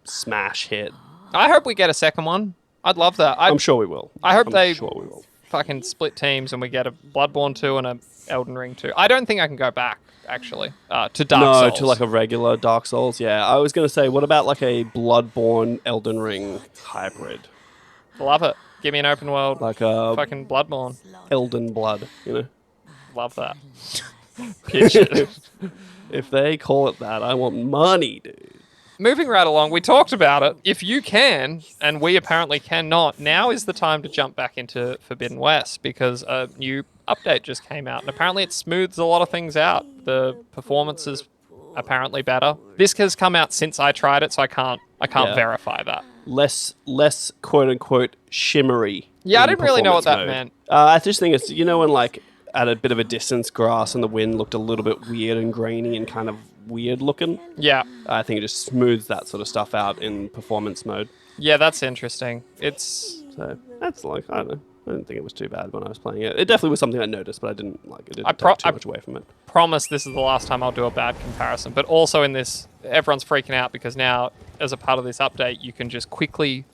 B: smash hit.
C: I hope we get a second one. I'd love that.
B: I'm sure we will.
C: I hope
B: I'm sure we will.
C: Fucking split teams and we get a Bloodborne 2 and a Elden Ring 2. I don't think I can go back, actually, to Dark Souls.
B: No, to like a regular Dark Souls, yeah. I was going to say, what about like a Bloodborne Elden Ring hybrid?
C: Love it. Give me an open world,
B: like a
C: fucking Bloodborne.
B: Elden Blood, you know?
C: Love that. Pitch it.
B: If they call it that, I want money, dude.
C: Moving right along, we talked about it. If you can, and we apparently cannot, now is the time to jump back into Forbidden West because a new update just came out. And apparently it smooths a lot of things out. The performance is apparently better. This has come out since I tried it, so I can't verify that.
B: Less quote-unquote shimmery.
C: Yeah, I didn't really know what that
B: mode.
C: meant.
B: I just think it's, when like at a bit of a distance, grass and the wind looked a little bit weird and grainy and kind of weird looking.
C: Yeah.
B: I think it just smooths that sort of stuff out in performance mode.
C: Yeah, that's interesting.
B: So that's like, I don't know. I didn't think it was too bad when I was playing it. It definitely was something I noticed, but I didn't take too much away from it.
C: Promise this is the last time I'll do a bad comparison. But also in this, everyone's freaking out because now, as a part of this update, you can just quickly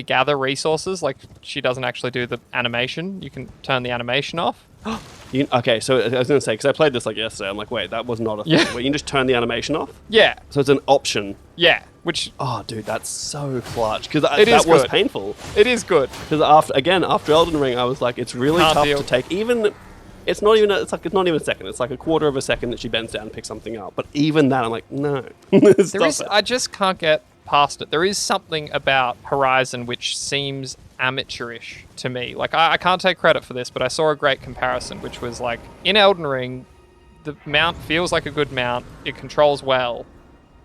C: gather resources. Like, she doesn't actually do the animation. You can turn the animation off.
B: Okay, so I was going to say, because I played this like yesterday, I'm like, wait, that was not a thing. Where you can just turn the animation off?
C: Yeah.
B: So it's an option.
C: Yeah, which...
B: Oh, dude, that's so clutch. Because that was painful.
C: It is good.
B: Because after Elden Ring, I was like, it's really tough to take. It's not even a second. It's like a quarter of a second that she bends down and picks something up. But even that, I'm like, no.
C: I just can't get past it. There is something about Horizon which seems amateurish to me. Like, I can't take credit for this, but I saw a great comparison, which was like, in Elden Ring, the mount feels like a good mount. It controls well.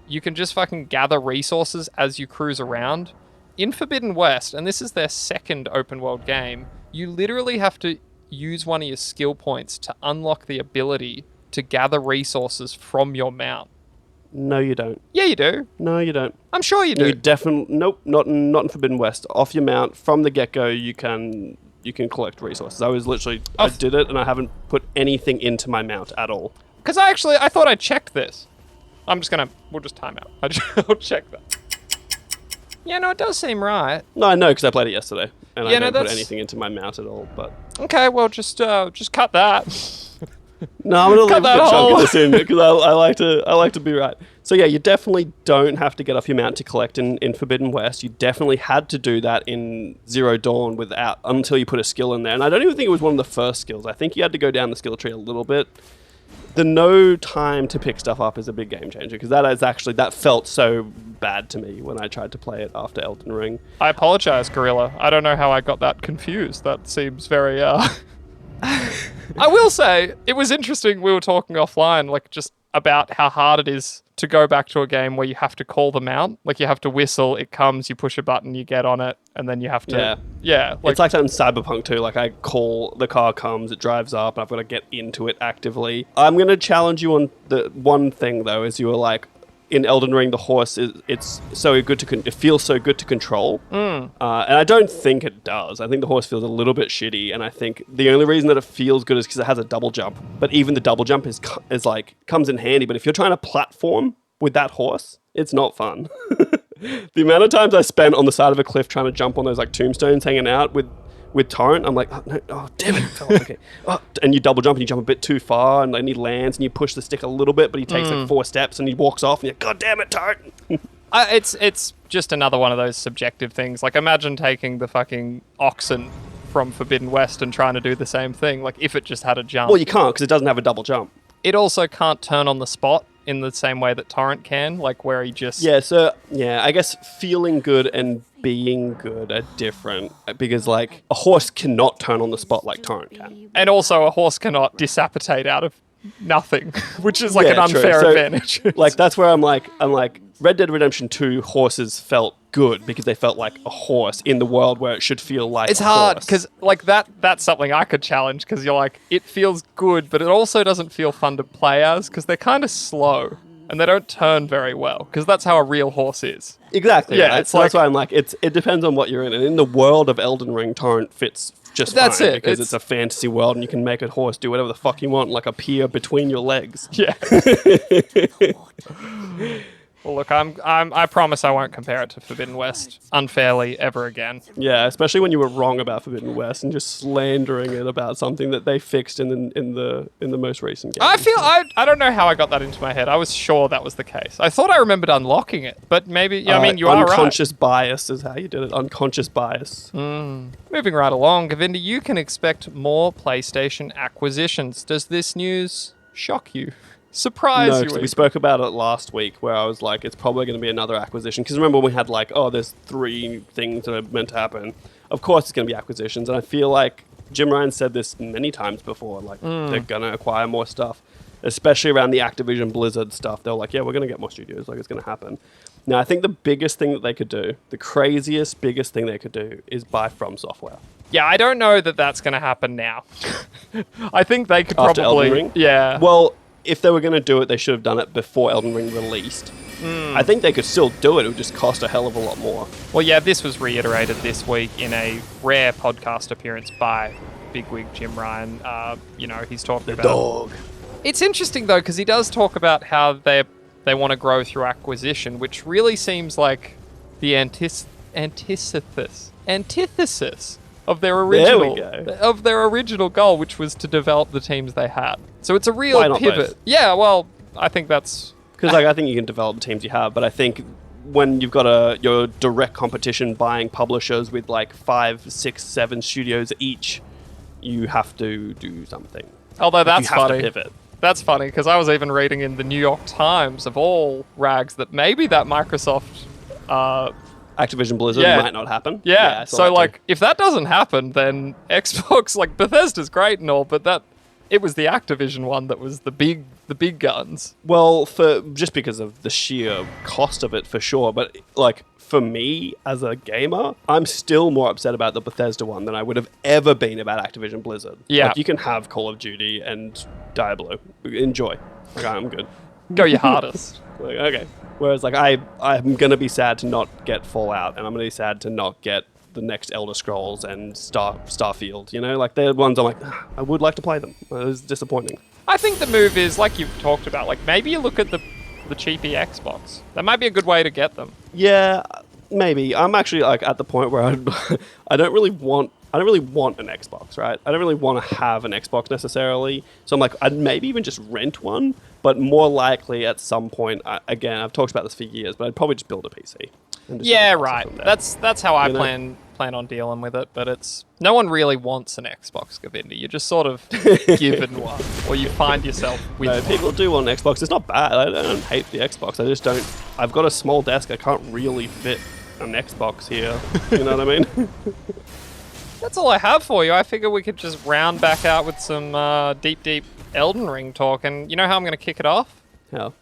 C: You can just fucking gather resources as you cruise around. In Forbidden West, and this is their second open world game, you literally have to use one of your skill points to unlock the ability to gather resources from your mount.
B: No, you don't.
C: Yeah, you do.
B: No, you don't.
C: I'm sure you do.
B: You definitely... Nope, not in Forbidden West. Off your mount, from the get-go, you can collect resources. I was literally... I did it, and I haven't put anything into my mount at all.
C: Because I thought I checked this. We'll just time out. I'll check that. Yeah, no, it does seem right.
B: No, I know, because I played it yesterday. And I don't put anything into my mount at all, but...
C: Okay, well, just cut that.
B: No, I'm going to leave a good chunk of this in, because I like to be right. So yeah, you definitely don't have to get off your mount to collect in Forbidden West. You definitely had to do that in Zero Dawn until you put a skill in there. And I don't even think it was one of the first skills. I think you had to go down the skill tree a little bit. The no time to pick stuff up is a big game changer, because that felt so bad to me when I tried to play it after Elden Ring.
C: I apologize, Gorilla. I don't know how I got that confused. That seems very... I will say, it was interesting, we were talking offline, like, just about how hard it is to go back to a game where you have to call the mount. Like, you have to whistle, it comes, you push a button, you get on it, and then you have to... Yeah.
B: It's like that in Cyberpunk too. Like, I call, the car comes, it drives up, and I've got to get into it actively. I'm going to challenge you on the one thing, though, is you were like, in Elden Ring, the horse it feels so good to control, and I don't think it does. I think the horse feels a little bit shitty, and I think the only reason that it feels good is because it has a double jump. But even the double jump is like comes in handy. But if you're trying to platform with that horse, it's not fun. The amount of times I spent on the side of a cliff trying to jump on those like tombstones hanging out with Torrent, I'm like, damn it, it fell off. Okay. And you double jump and you jump a bit too far, and then he lands and you push the stick a little bit, but he takes like 4 steps and he walks off, and you're, God damn it, Torrent.
C: It's just another one of those subjective things. Like, imagine taking the fucking oxen from Forbidden West and trying to do the same thing. Like, if it just had a jump.
B: Well, you can't, because it doesn't have a double jump.
C: It also can't turn on the spot in the same way that Torrent can, like where he just...
B: Yeah, I guess feeling good and being good are different, because like a horse cannot turn on the spot like Torrent can.
C: And also a horse cannot disappitate out of nothing, which is like an unfair advantage.
B: Like, that's where I'm like, Red Dead Redemption 2 horses felt good because they felt like a horse in the world where it should feel like
C: it's
B: a
C: hard,
B: horse.
C: because like that's something I could challenge, because you're like, it feels good, but it also doesn't feel fun to play as, because they're kind of slow and they don't turn very well, because that's how a real horse is.
B: Exactly.
C: Yeah,
B: right?
C: it's
B: that's why I'm like, it depends on what you're in. And in the world of Elden Ring, Torrent fits just
C: that's
B: fine,
C: it.
B: because it's a fantasy world and you can make a horse do whatever the fuck you want, like appear between your legs.
C: Yeah. Well, look, I promise I won't compare it to Forbidden West unfairly ever again.
B: Yeah, especially when you were wrong about Forbidden West and just slandering it about something that they fixed in the most recent game.
C: I don't know how I got that into my head. I was sure that was the case. I thought I remembered unlocking it, but maybe you are right.
B: Unconscious bias is how you did it. Unconscious bias.
C: Moving right along, Govinda, you can expect more PlayStation acquisitions. Does this news shock you, surprise
B: No,
C: you.
B: 'cause we
C: even.
B: spoke about it last week where I was like, it's probably going to be another acquisition. Because remember when we had like, oh, there's 3 things that are meant to happen. Of course it's going to be acquisitions. And I feel like Jim Ryan said this many times before. Like, they're going to acquire more stuff. Especially around the Activision Blizzard stuff. They're like, yeah, we're going to get more studios. Like, it's going to happen. Now, I think the biggest thing that they could do, the craziest, biggest thing they could do is buy From Software.
C: Yeah, I don't know that that's going to happen now. I think they could
B: After
C: probably...
B: Elden Ring?
C: Yeah.
B: Well, if they were going to do it, they should have done it before Elden Ring released. I think they could still do it. It would just cost a hell of a lot more.
C: Well, yeah, this was reiterated this week in a rare podcast appearance by bigwig Jim Ryan. He's talking about...
B: Dog.
C: It's interesting, though, because he does talk about how they want to grow through acquisition, which really seems like the antithesis of their original goal, which was to develop the teams they had. So it's a real
B: Why not
C: pivot.
B: both?
C: Yeah, well, I think that's...
B: Because I think you can develop the teams you have, but I think when you've got your direct competition buying publishers with like 5, 6, 7 studios each, you have to do something.
C: Although that's
B: you have
C: funny.
B: to pivot.
C: That's funny, because I was even reading in the New York Times, of all rags, that maybe that Microsoft...
B: Activision Blizzard might not happen.
C: Yeah,
B: I saw
C: so
B: that
C: like,
B: too.
C: if that doesn't happen, then Xbox, like, Bethesda's great and all, but it was the Activision one that was the big guns.
B: Well, just because of the sheer cost of it, for sure. But like for me as a gamer, I'm still more upset about the Bethesda one than I would have ever been about Activision Blizzard.
C: Yeah,
B: like, you can have Call of Duty and Diablo, enjoy. Like, I'm good.
C: Go your hardest.
B: Like, okay. Whereas like I'm gonna be sad to not get Fallout, and I'm gonna be sad to not get the next Elder Scrolls and Starfield. You know, like they're ones I'm like, I would like to play them. It was disappointing.
C: I think the move is, like you've talked about, like maybe you look at the cheapy Xbox. That might be a good way to get them.
B: Yeah, maybe. I'm actually like at the point where I don't really want an Xbox, right? I don't really want to have an Xbox necessarily. So I'm like, I'd maybe even just rent one, but more likely at some point, again, I've talked about this for years, but I'd probably just build a PC.
C: Yeah, right. That's how I plan on dealing with it, but it's no one really wants an Xbox, Govinda. You're just sort of given one, or you find yourself with one.
B: People do want an Xbox. It's not bad. I don't hate the Xbox. I just don't. I've got a small desk. I can't really fit an Xbox here. You know what I mean?
C: That's all I have for you. I figure we could just round back out with some deep Elden Ring talk, and you know how I'm going to kick it off?
B: How?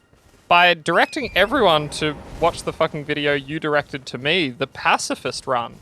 C: By directing everyone to watch the fucking video you directed to me, the pacifist run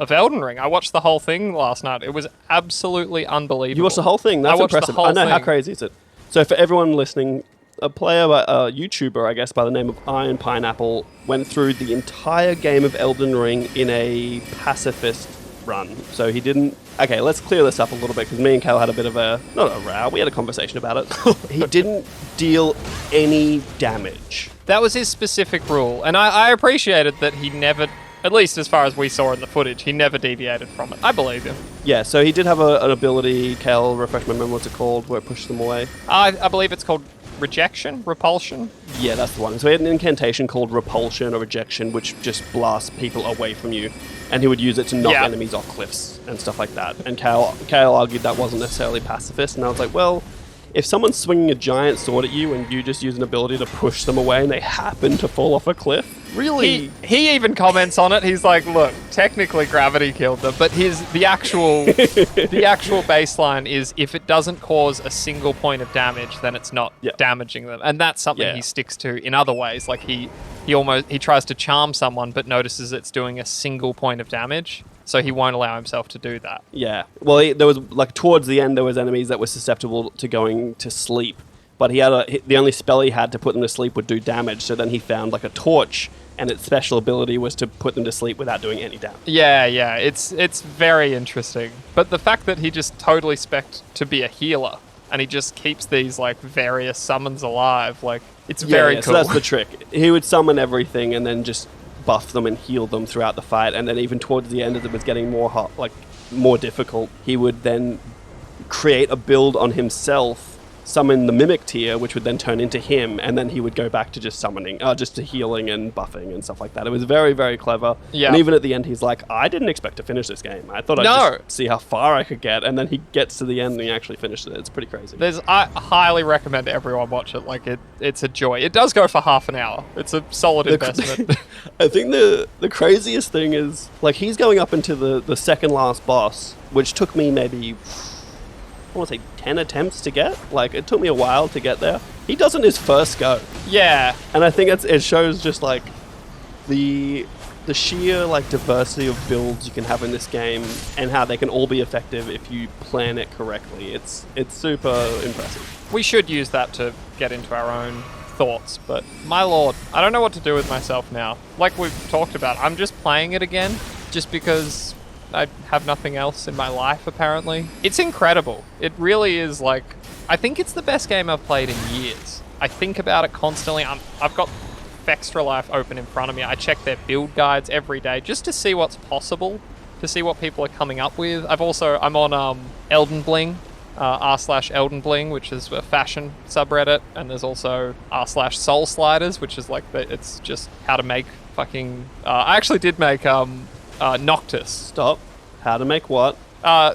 C: of Elden Ring. I watched the whole thing last night. It was absolutely unbelievable.
B: You watched the whole thing? That's impressive. I know, how crazy is it? So for everyone listening, a YouTuber, I guess, by the name of Iron Pineapple, went through the entire game of Elden Ring in a pacifist run. So he didn't... Okay, let's clear this up a little bit, because me and Khayl had a bit of not a row, we had a conversation about it. He didn't deal any damage.
C: That was his specific rule, and I appreciated that he never, at least as far as we saw in the footage, he never deviated from it. I believe him. Yeah,
B: so he did have an ability, Khayl, refresh my memory, what's it called, where it pushes them away?
C: I believe it's called repulsion.
B: Yeah, that's the one. So he had an incantation called repulsion or rejection, which just blasts people away from you. And he would use it to knock enemies off cliffs and stuff like that. And Khayl argued that wasn't necessarily pacifist. And I was like, well, if someone's swinging a giant sword at you and you just use an ability to push them away and they happen to fall off a cliff, really?
C: He even comments on it. He's like, look, technically gravity killed them, but the actual baseline is if it doesn't cause a single point of damage, then it's not damaging them. And that's something he sticks to in other ways. Like he tries to charm someone but notices it's doing a single point of damage. So he won't allow himself to do that. Yeah.
B: Well, there was like towards the end, there was enemies that were susceptible to going to sleep, but the only spell he had to put them to sleep would do damage. So then he found like a torch, and its special ability was to put them to sleep without doing any damage.
C: Yeah. It's very interesting. But the fact that he just totally spec'd to be a healer, and he just keeps these like various summons alive, like it's very cool.
B: So that's the trick. He would summon everything and then just buff them and heal them throughout the fight, and then even towards the end as it was getting more difficult, he would then create a build on himself summon the Mimic tier, which would then turn into him, and then he would go back to just summoning, just to healing and buffing and stuff like that. It was very, very clever.
C: Yeah.
B: And even at the end, he's like, I didn't expect to finish this game. I thought I'd just see how far I could get, and then he gets to the end and he actually finishes it. It's pretty crazy.
C: I highly recommend everyone watch it. Like, it's a joy. It does go for half an hour. It's a solid investment.
B: I think the craziest thing is, like, he's going up into the second last boss, which took me maybe, I want to say 10 attempts to get. Like, it took me a while to get there. He does it in his first go.
C: Yeah.
B: And I think it shows just, like, the sheer, like, diversity of builds you can have in this game and how they can all be effective if you plan it correctly. It's super impressive.
C: We should use that to get into our own thoughts, but my lord, I don't know what to do with myself now. Like we've talked about, I'm just playing it again just because I have nothing else in my life, apparently. It's incredible. It really is. Like, I think it's the best game I've played in years. I think about it constantly. I've got Extra Life open in front of me. I check their build guides every day just to see what's possible, to see what people are coming up with. I'm on Elden Bling, r/Elden Bling, which is a fashion subreddit, and there's also r/Soul Sliders, which is like it's just how to make fucking. I actually did make Noctis.
B: Stop. How to make what?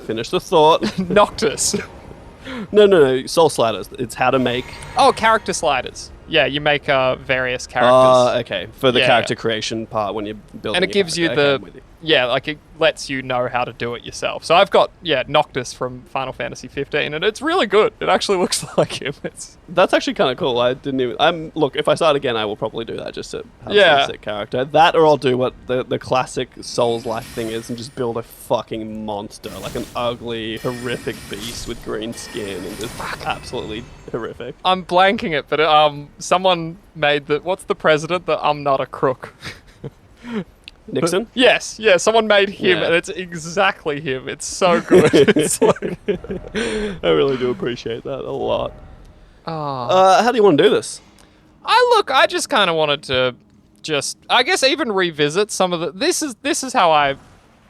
B: Finish the thought.
C: Noctis.
B: No. Soul Sliders. It's how to make.
C: Oh, character sliders. Yeah, you make various characters.
B: Okay. For the character creation part when you're building.
C: And it gives you like it lets you know how to do it yourself. So I've got Noctis from Final Fantasy 15, and it's really good. It actually looks like him.
B: That's actually kind of cool. I didn't even. Look, if I start again, I will probably do that just to have a sick character. That, or I'll do what the classic Souls-like thing is and just build a fucking monster, like an ugly, horrific beast with green skin and just absolutely horrific.
C: I'm blanking it, but someone made what's the president? I'm not a crook.
B: Nixon?
C: Yes, someone made him, and it's exactly him. It's so good. It's like...
B: I really do appreciate that a lot.
C: Oh.
B: How do you want to do this?
C: I just kind of wanted to I guess even revisit some of the... This is how I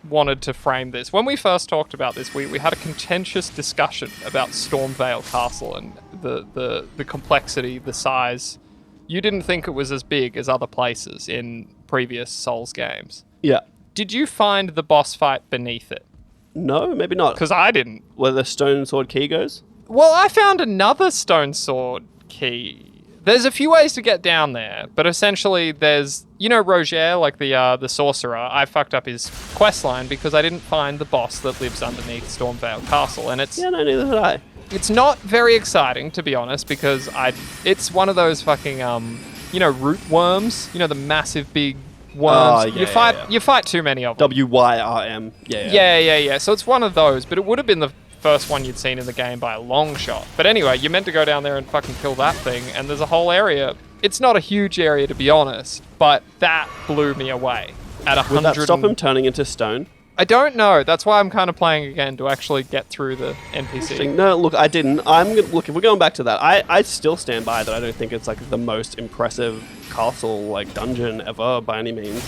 C: wanted to frame this. When we first talked about this, we had a contentious discussion about Stormvale Castle and the complexity, the size. You didn't think it was as big as other places in previous Souls games.
B: Yeah.
C: Did you find the boss fight beneath it?
B: No, maybe not.
C: Because I didn't.
B: Where the stone sword key goes?
C: Well, I found another stone sword key. There's a few ways to get down there, but essentially there's, Roger, like the sorcerer. I fucked up his questline because I didn't find the boss that lives underneath Stormvale Castle, and it's...
B: Yeah, no, neither did I.
C: It's not very exciting, to be honest, because it's one of those fucking, root worms. The massive big worms. You fight too many of them.
B: WYRM.
C: Yeah. So it's one of those, but it would have been the first one you'd seen in the game by a long shot. But anyway, you're meant to go down there and fucking kill that thing, and there's a whole area. It's not a huge area, to be honest, but that blew me away. At 100.
B: Would that stop him turning into stone?
C: I don't know. That's why I'm kind of playing again to actually get through the NPC.
B: No, look, I didn't. Look, if we're going back to that, I still stand by that. I don't think it's like the most impressive castle, like dungeon ever by any means.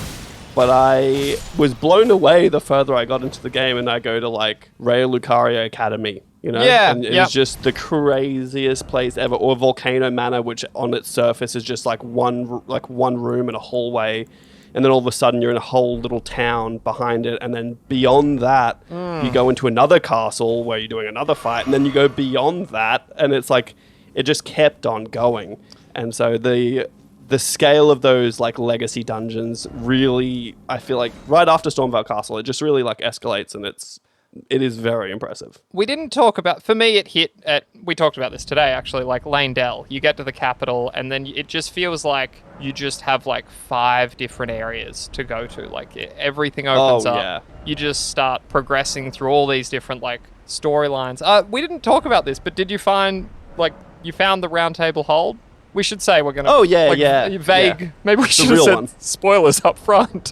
B: But I was blown away the further I got into the game, and I go to like Raya Lucaria Academy.
C: Yeah,
B: and it's just the craziest place ever. Or Volcano Manor, which on its surface is just like one room and a hallway. And then all of a sudden you're in a whole little town behind it. And then beyond that, you go into another castle where you're doing another fight. And then you go beyond that. And it's like, it just kept on going. And so the scale of those like legacy dungeons really, I feel like right after Stormvale Castle, it just really like escalates, and it is very impressive.
C: We didn't talk about, for me it hit at, we talked about this today actually, like Lane Dell. You get to the capital and then it just feels like you just have like 5 different areas to go to. Like everything opens up. Yeah. You just start progressing through all these different like storylines. We didn't talk about this, but did you find, like, you found the round table hold? We should say we're going to...
B: Oh, yeah.
C: Vague. Yeah. Maybe we should have said spoilers up front.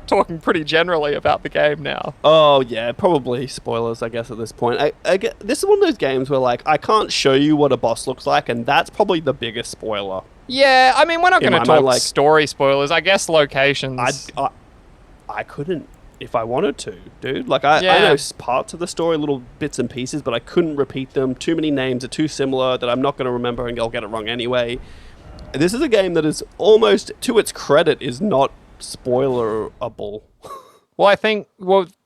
C: Talking pretty generally about the game now.
B: Oh, yeah. Probably spoilers, I guess, at this point. This is one of those games where, like, I can't show you what a boss looks like, and that's probably the biggest spoiler.
C: Yeah, I mean, we're not going to talk story spoilers. I guess locations...
B: I couldn't if I wanted to, dude. Like, I know parts of the story, little bits and pieces, but I couldn't repeat them. Too many names are too similar that I'm not going to remember, and I'll get it wrong anyway. This is a game that is almost, to its credit, is not spoilerable.
C: Well, I think,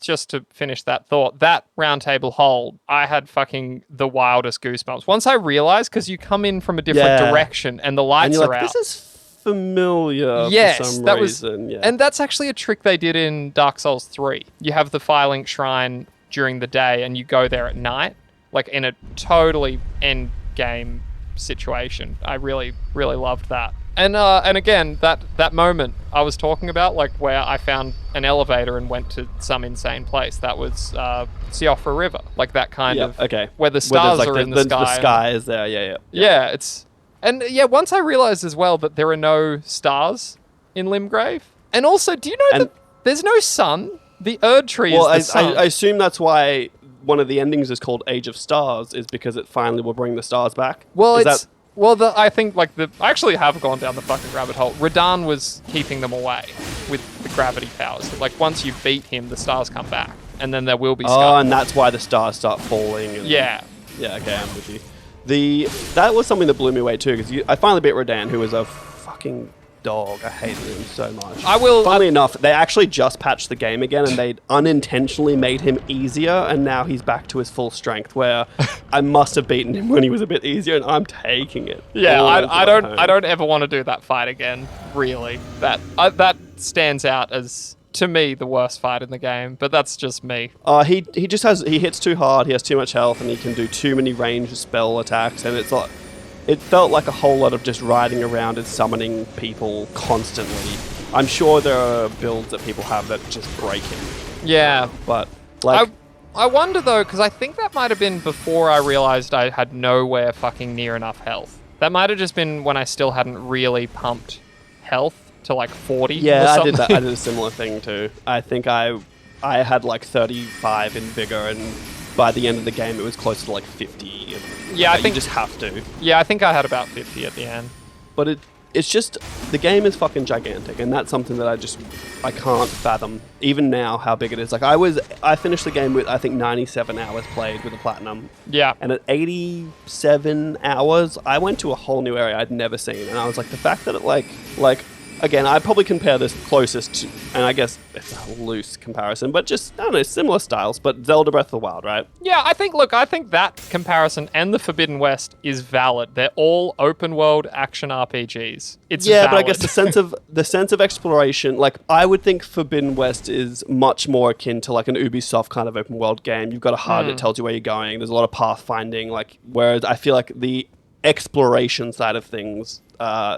C: just to finish that thought, that round table hold, I had fucking the wildest goosebumps. Once I realized, because you come in from a different direction and the lights
B: and you're
C: are out.
B: This is familiar for some reason.
C: And that's actually a trick they did in Dark Souls 3. You have the Fire Link Shrine during the day and you go there at night, like in a totally end game situation. I really, really loved that. And again, that moment I was talking about, like where I found an elevator and went to some insane place, that was Siofra River, like that kind of where the stars are in the sky.
B: The sky is there,
C: yeah. Once I realized as well that there are no stars in Limgrave, and also, do you know that there's no sun? The Erd tree is the sun.
B: I assume that's why one of the endings is called Age of Stars, is because it finally will bring the stars back.
C: Well, I think I actually have gone down the fucking rabbit hole. Radahn was keeping them away with the gravity powers. Like once you beat him, the stars come back, and then there will be stars.
B: Oh, and that's why the stars start falling.
C: Yeah.
B: Yeah. Okay, I'm with you. That was something that blew me away too, because I finally beat Radahn, who was a fucking dog. I hated him so much. Funnily enough, they actually just patched the game again, and they unintentionally made him easier, and now he's back to his full strength, where I must have beaten him when he was a bit easier, and I'm taking it.
C: Yeah, I don't ever want to do that fight again, really. That stands out as, to me, the worst fight in the game, but that's just me.
B: He hits too hard, he has too much health, and he can do too many ranged spell attacks, and it's like, it felt like a whole lot of just riding around and summoning people constantly. I'm sure there are builds that people have that just break him.
C: Yeah.
B: But, like...
C: I wonder, though, because I think that might have been before I realized I had nowhere fucking near enough health. That might have just been when I still hadn't really pumped health to, like, 40
B: Yeah,
C: or
B: I
C: something.
B: did that. I did a similar thing, too. I think I had, like, 35 in vigor, and by the end of the game, it was closer to, like, 50.
C: Yeah, I think
B: you just have to.
C: Yeah, I think I had about 50 at the end.
B: But it's just, the game is fucking gigantic, and that's something that I can't fathom, even now, how big it is. Like, I finished the game with, I think, 97 hours played with a platinum.
C: Yeah.
B: And at 87 hours, I went to a whole new area I'd never seen, and I was like, the fact that it, like, again, I'd probably compare this closest to, and I guess it's a loose comparison, but just, I don't know, similar styles, but Zelda Breath of the Wild, right?
C: Yeah, I think that comparison and the Forbidden West is valid. They're all open world action RPGs. It's valid.
B: But I guess the sense of exploration, like, I would think Forbidden West is much more akin to like an Ubisoft kind of open world game. You've got a HUD that tells you where you're going. There's a lot of pathfinding, like, whereas I feel like the exploration side of things,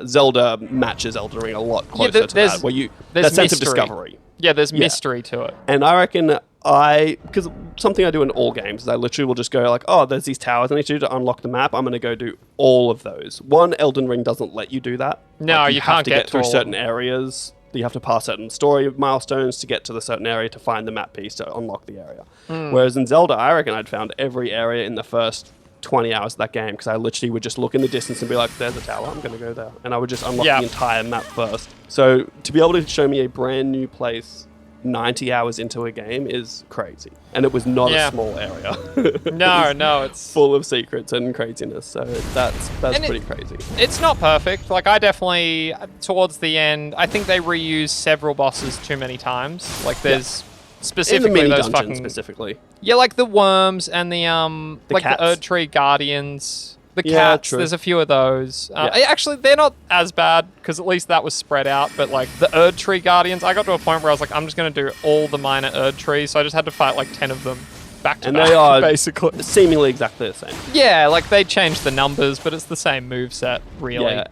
B: Zelda matches Elden Ring a lot closer to that, where that sense of discovery.
C: Yeah, there's mystery to it.
B: And I reckon because something I do in all games is I literally will just go like, oh, there's these towers I need to do to unlock the map. I'm going to go do all of those. Elden Ring doesn't let you do that.
C: No,
B: like,
C: you can't
B: have to get through certain
C: them.
B: Areas. You have to pass certain story milestones to get to the certain area to find the map piece to unlock the area. Whereas in Zelda, I reckon I'd found every area in the first 20 hours of that game, because I literally would just look in the distance and be like, there's a tower, I'm going to go there. And I would just unlock the entire map first. So to be able to show me a brand new place 90 hours into a game is crazy. And it was not a small area.
C: No, it's
B: full of secrets and craziness. So that's pretty crazy.
C: It's not perfect. Like, I definitely, towards the end, I think they reuse several bosses too many times. Like, there's... Specifically,
B: in the mini
C: those
B: dungeon
C: fucking
B: specifically.
C: Yeah, like the worms and the like
B: cats.
C: the Erd Tree Guardians, the
B: Yeah,
C: cats.
B: true.
C: There's a few of those. Actually, they're not as bad because at least that was spread out. But like the Erd Tree Guardians, I got to a point where I was like, I'm just going to do all the minor Erd Trees, so I just had to fight like 10 of them back to back.
B: They are
C: basically
B: seemingly exactly the same.
C: Yeah, like they changed the numbers, but it's the same moveset, really.
B: Yeah,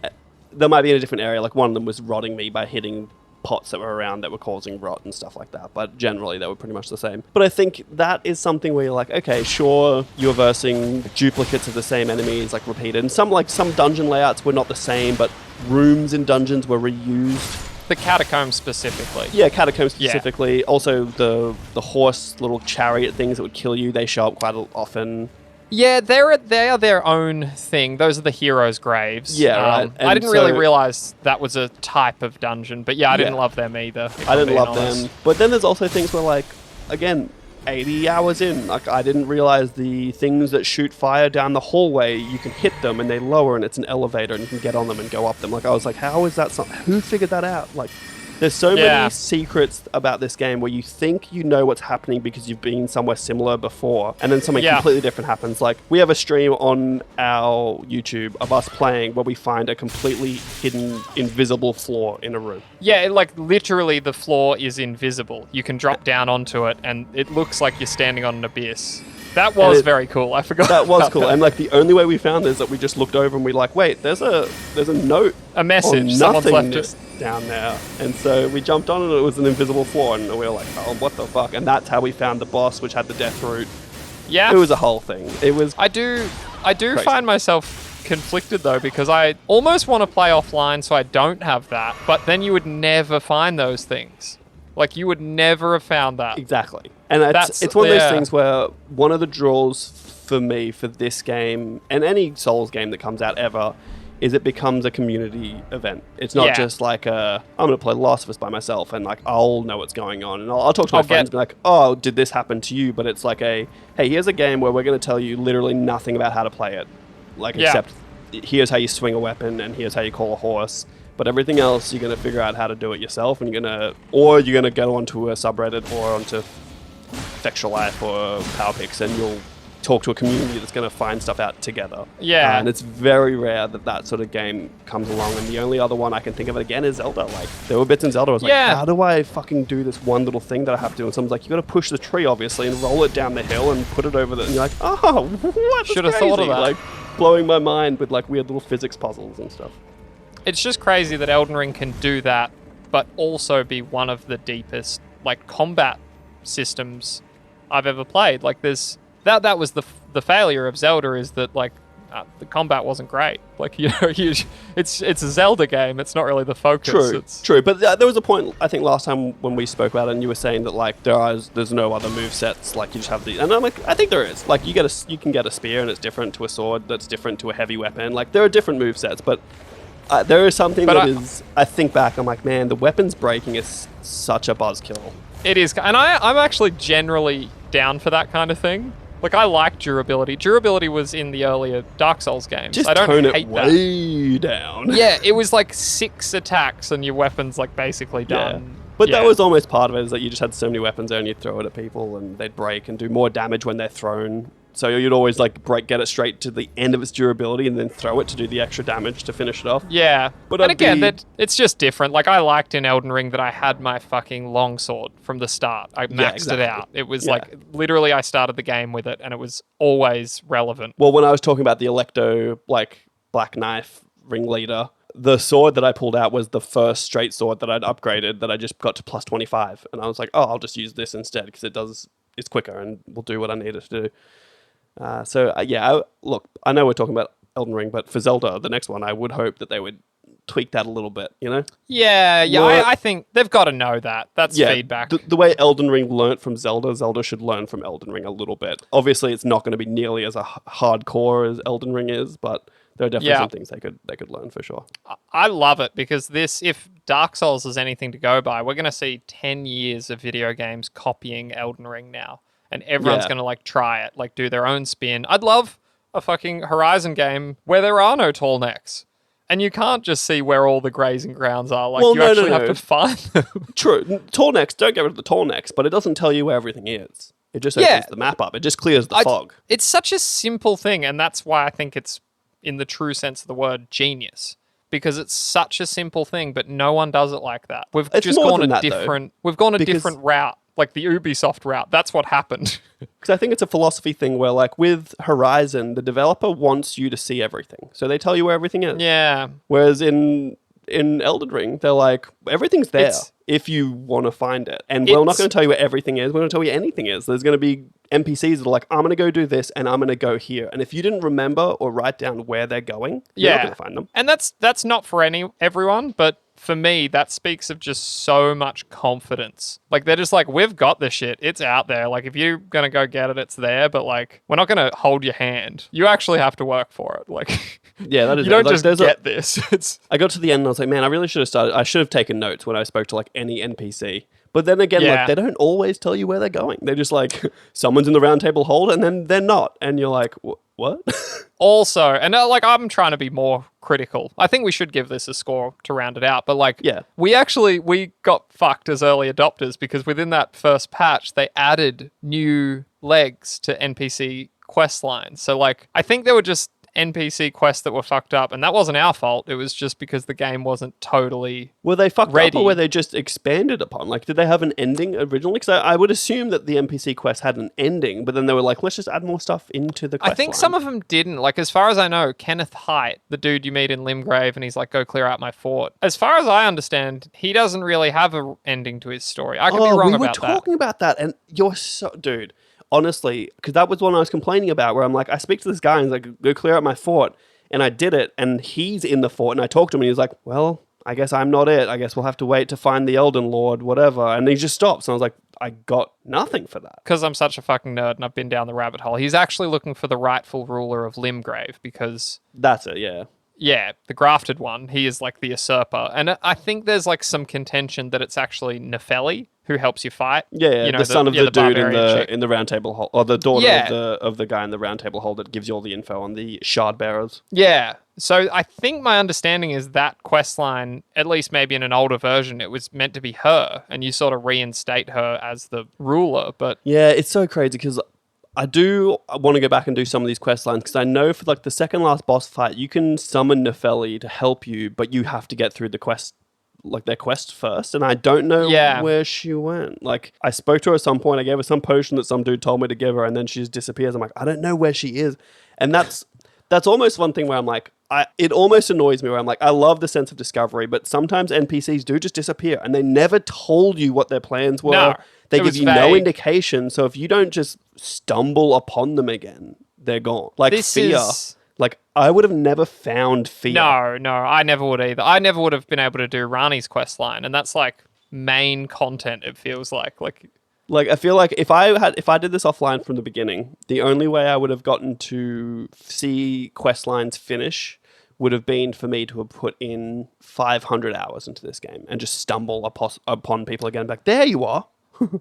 B: they might be in a different area. Like one of them was rotting me by hitting pots that were around that were causing rot and stuff like that, but generally they were pretty much the same. But I think that is something where you're like, okay, sure, you're versing duplicates of the same enemies, like repeated, and some dungeon layouts were not the same, but rooms in dungeons were reused.
C: The catacombs specifically.
B: Yeah, catacombs specifically. Also the horse little chariot things that would kill you, they show up quite often.
C: Yeah, they are their own thing. Those are the heroes' graves.
B: Yeah, right.
C: I
B: And
C: didn't really
B: so-
C: realize that was a type of dungeon, but yeah, I didn't
B: Yeah.
C: love them either. if
B: I
C: I'm
B: didn't
C: being
B: love
C: honest.
B: them. But then there's also things where, like, again, 80 hours in, like, I didn't realize the things that shoot fire down the hallway, you can hit them and they lower and it's an elevator and you can get on them and go up them. Like, I was like, how is that something? Who figured that out? Like, there's so
C: Yeah.
B: many secrets about this game where you think you know what's happening because you've been somewhere similar before, and then something
C: Yeah.
B: completely different happens. Like, we have a stream on our YouTube of us playing where we find a completely hidden, invisible floor in a room.
C: Yeah, like literally the floor is invisible. You can drop down onto it and it looks like you're standing on an abyss. That was very cool. I forgot.
B: That was
C: about
B: cool.
C: that.
B: And like the only way we found is that we just looked over and we like, wait, there's a note,
C: A message.
B: or
C: Someone's left
B: nothingness
C: it.
B: down there. And so we jumped on and it was an invisible floor and we were like, oh, what the fuck? And that's how we found the boss, which had the death route.
C: Yeah.
B: It was a whole thing. It was
C: I do
B: Crazy.
C: find myself conflicted though, because I almost want to play offline so I don't have that, but then you would never find those things. Like, you would never have found that.
B: exactly. And
C: That's-
B: it's one of those
C: yeah.
B: things where one of the draws for me for this game and any Souls game that comes out ever is it becomes a community event. It's not
C: Yeah.
B: just like I'm going to play Last of Us by myself and like I'll know what's going on and I'll talk to my
C: I'll
B: friends
C: get-
B: and be like, oh, did this happen to you? But it's like hey, here's a game where we're going to tell you literally nothing about how to play it, like
C: Yeah.
B: except here's how you swing a weapon and here's how you call a horse. But everything else, you're going to figure out how to do it yourself, and you're going to go onto a subreddit or onto Fextra Life or PowerPix, and you'll talk to a community that's going to find stuff out together.
C: Yeah.
B: And it's very rare that sort of game comes along. And the only other one I can think of again is Zelda. Like, there were bits in Zelda I was
C: Yeah.
B: like, how do I fucking do this one little thing that I have to do? And someone's like, you got to push the tree, obviously, and roll it down the hill and put it over the... And you're like, oh, what?
C: Should have thought of that.
B: Like, blowing my mind with, like, weird little physics puzzles and stuff.
C: It's just crazy that Elden Ring can do that, but also be one of the deepest, like, combat systems I've ever played. Like, there's... That was the failure of Zelda, is that, like, the combat wasn't great. Like, you know, it's a Zelda game. It's not really the focus.
B: True. But there was a point, I think, last time when we spoke about it, and you were saying that, like, there's no other move sets. Like, you just have the... And I'm like, I think there is. Like, you can get a spear, and it's different to a sword. That's different to a heavy weapon. Like, there are different move sets, but there is something I think back, I'm like, man, the weapons breaking is such a buzzkill.
C: It is. And I'm actually generally down for that kind of thing. Like, I like durability. Durability was in the earlier Dark Souls games.
B: Just
C: I don't
B: tone it
C: hate that.
B: way down.
C: Yeah, it was like 6 attacks and your weapon's like basically
B: Yeah.
C: done.
B: But
C: Yeah.
B: that was almost part of it, is that you just had so many weapons there and you'd throw it at people and they'd break and do more damage when they're thrown. So you'd always like get it straight to the end of its durability and then throw it to do the extra damage to finish it off.
C: Yeah.
B: But
C: and
B: I'd
C: again,
B: be-
C: it's just different. Like, I liked in Elden Ring that I had my fucking longsword from the start. I maxed
B: exactly.
C: it out. It was
B: Yeah.
C: like, literally I started the game with it and it was always relevant.
B: Well, when I was talking about the Electo, like, Black Knife ringleader, the sword that I pulled out was the first straight sword that I'd upgraded that I just got to plus 25. And I was like, oh, I'll just use this instead because it's quicker and will do what I need it to do. Look, I know we're talking about Elden Ring, but for Zelda, the next one, I would hope that they would tweak that a little bit, you know?
C: Yeah,
B: Well,
C: I think they've got to know that. That's feedback.
B: The way Elden Ring learnt from Zelda, Zelda should learn from Elden Ring a little bit. Obviously, it's not going to be nearly as hardcore as Elden Ring is, but there are definitely some things they could learn for sure.
C: I love it because if Dark Souls is anything to go by, we're going to see 10 years of video games copying Elden Ring now. And everyone's
B: Yeah.
C: going to, like, try it, like, do their own spin. I'd love a fucking Horizon game where there are no tall necks. And you can't just see where all the grazing grounds are. Like,
B: Well,
C: you
B: no,
C: actually
B: no,
C: have
B: no.
C: to find them.
B: True. Tall necks, don't get rid of the tall necks, but it doesn't tell you where everything is. It just opens the map up. It just clears the fog.
C: It's such a simple thing, and that's why I think it's, in the true sense of the word, genius. Because it's such a simple thing, but no one does it like that. We've
B: It's
C: just
B: more
C: gone
B: than
C: a
B: that, though,
C: different. We've gone a
B: because-
C: different route, like the Ubisoft route. That's what happened.
B: Because I think it's a philosophy thing where, like, with Horizon, the developer wants you to see everything. So they tell you where everything is.
C: Yeah.
B: Whereas in Elden Ring, they're like, everything's there
C: It's-
B: if you want to find it. And we're not going to tell you where everything is. We're going to tell you anything is. There's going to be NPCs that are like, I'm going to go do this and I'm going to go here. And if you didn't remember or write down where they're going, you're not going to find them.
C: And that's not for everyone, but for me, that speaks of just so much confidence. Like, they're just like, we've got this shit. It's out there. Like, if you're going to go get it, it's there. But, like, we're not going to hold your hand. You actually have to work for it. Like,
B: Yeah, that is
C: you don't
B: like,
C: just get this. It's
B: I got to the end and I was like, man, I really should have started. I should have taken notes when I spoke to like any NPC. But then again, like they don't always tell you where they're going. They're just like, someone's in the round table hold and then they're not. And you're like, what?
C: also, and like, I'm trying to be more critical. I think we should give this a score to round it out. But like, we got fucked as early adopters because within that first patch, they added new legs to NPC quest lines. So like, I think there were just NPC quests that were fucked up, and that wasn't our fault. It was just because the game wasn't totally
B: Were they fucked
C: ready.
B: up or were they just expanded upon? Like, did they have an ending originally? Because I would assume that the NPC quest had an ending, but then they were like, let's just add more stuff into the quest
C: I think
B: line.
C: some of them didn't. Like, as far as I know, Kenneth Height, the dude you meet in Limgrave, and he's like, go clear out my fort. As far as I understand, he doesn't really have an ending to his story. I could be wrong about that.
B: We were talking about that, and you're so... Dude, honestly, because that was one I was complaining about, where I'm like, I speak to this guy, and he's like, go clear out my fort. And I did it, and he's in the fort, and I talked to him, and he was like, well, I guess I'm not it. I guess we'll have to wait to find the Elden Lord, whatever. And he just stops, and I was like, I got nothing for that.
C: Because I'm such a fucking nerd, and I've been down the rabbit hole. He's actually looking for the rightful ruler of Limgrave, because...
B: That's it, yeah.
C: Yeah, the grafted one. He is like the usurper. And I think there's like some contention that it's actually Nepheli who helps you fight.
B: Yeah,
C: you know,
B: the son of the dude in the round table hole, or the daughter
C: Yeah.
B: of the guy in the round table hole that gives you all the info on the shard bearers.
C: Yeah. So I think my understanding is that quest line, at least maybe in an older version, it was meant to be her, and you sort of reinstate her as the ruler. But
B: Yeah, it's so crazy because I do want to go back and do some of these quest lines because I know for like the second last boss fight, you can summon Nepheli to help you, but you have to get through the quest, like their quest first. And I don't know where she went. Like, I spoke to her at some point. I gave her some potion that some dude told me to give her, and then she just disappears. I'm like, I don't know where she is. And that's almost one thing where I'm like, it almost annoys me where I'm like, I love the sense of discovery, but sometimes NPCs do just disappear and they never told you what their plans were.
C: No,
B: they
C: it
B: give
C: was
B: you
C: vague.
B: no indication. So if you don't just stumble upon them again, they're gone. Like Fear. Like, I would have never found Fear.
C: No, I never would either. I never would have been able to do Rani's quest line, and that's like main content, it feels like.
B: Like, I feel like if I did this offline from the beginning, the only way I would have gotten to see quest lines finish would have been for me to have put in 500 hours into this game and just stumble upon people again. Like, there you are.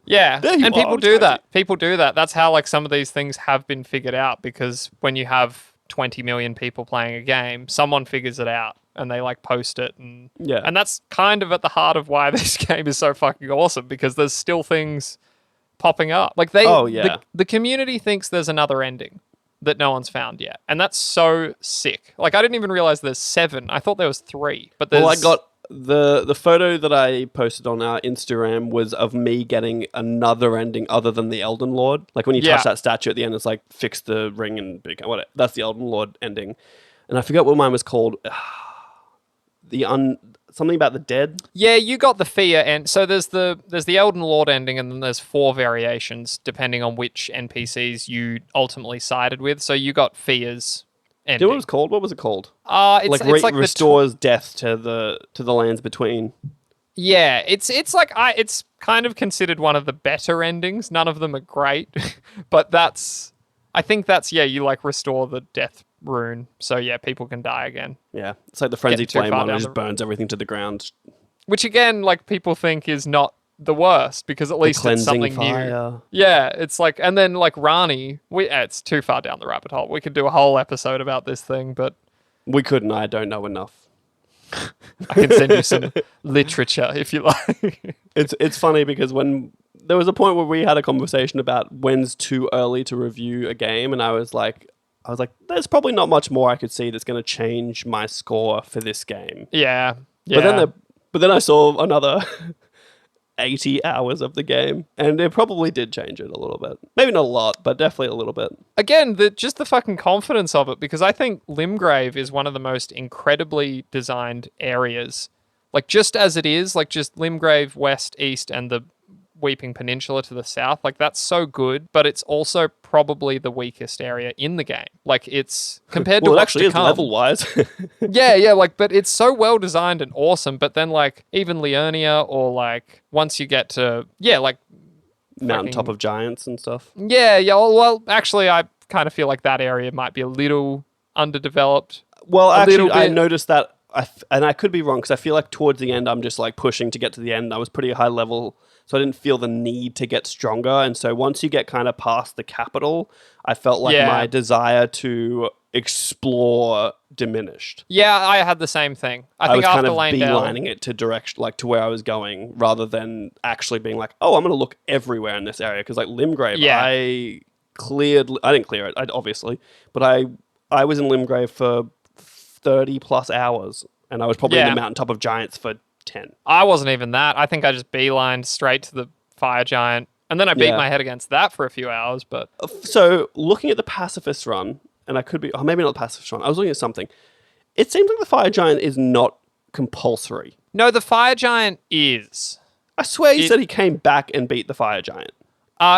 C: Yeah, and people do
B: crazy.
C: that. People do that. That's how like some of these things have been figured out, because when you have 20 million people playing a game, someone figures it out and they like post it, and that's kind of at the heart of why this game is so fucking awesome, because there's still things popping up. Like the community thinks there's another ending that no one's found yet, and that's so sick. Like, I didn't even realize there's 7. I thought there was 3, but there's...
B: Well, I got the photo that I posted on our Instagram was of me getting another ending other than the Elden Lord. Like, when you touch that statue at the end, it's like, fix the ring and whatever. That's the Elden Lord ending. And I forget what mine was called. Something about the dead.
C: Yeah, you got the Fear end. So there's the Elden Lord ending, and then there's 4 variations depending on which NPCs you ultimately sided with. So you got Fear's ending.
B: Do you know what it was called? What was it called?
C: It's like
B: restores death to the lands between.
C: Yeah, it's like it's kind of considered one of the better endings. None of them are great, but I think that's you like restore the death rune, so people can die again.
B: Yeah, it's like the frenzied flame one, which just burns everything to the ground.
C: Which again, like, people think is not the worst, because at least it's something
B: fire.
C: new. Yeah, it's like, and then like Rani, it's too far down the rabbit hole. We could do a whole episode about this thing, but
B: we couldn't. I don't know enough.
C: I can send you some literature if you like.
B: It's funny because when there was a point where we had a conversation about when's too early to review a game, and I was like, there's probably not much more I could see that's going to change my score for this game.
C: Yeah.
B: But then I saw another 80 hours of the game, and it probably did change it a little bit. Maybe not a lot, but definitely a little bit.
C: Again, just the fucking confidence of it, because I think Limgrave is one of the most incredibly designed areas. Like, just as it is, like, just Limgrave, West, East, and the Weeping Peninsula to the south. Like, that's so good, but it's also probably the weakest area in the game. Like, it's compared to
B: Well, it
C: what's
B: actually
C: to
B: is
C: come.
B: level-wise.
C: Yeah, like, but it's so well designed and awesome. But then, like, even Liurnia, or like once you get to like
B: Mountaintop of Giants and stuff.
C: yeah. Well, actually, I kind of feel like that area might be a little underdeveloped.
B: Well, actually, I
C: bit.
B: noticed that, and I could be wrong, because I feel like towards the end, I'm just like pushing to get to the end. I was pretty high level, so I didn't feel the need to get stronger. And so once you get kind of past the capital, I felt like my desire to explore diminished.
C: Yeah, I had the same thing. I think
B: was
C: after
B: kind of
C: Langdale,
B: beelining it to direction, like to where I was going, rather than actually being like, oh, I'm going to look everywhere in this area. Because like Limgrave,
C: Yeah.
B: I didn't clear it, obviously, but I was in Limgrave for 30 plus hours, and I was probably in the Mountaintop of Giants for 10.
C: I wasn't even that. I think I just beelined straight to the fire giant, and then I beat my head against that for a few hours. But
B: So looking at the pacifist run, and I could be, maybe not the pacifist run, I was looking at something. It seems like the fire giant is not compulsory.
C: no, the fire giant is.
B: I swear he said he came back and beat the fire giant.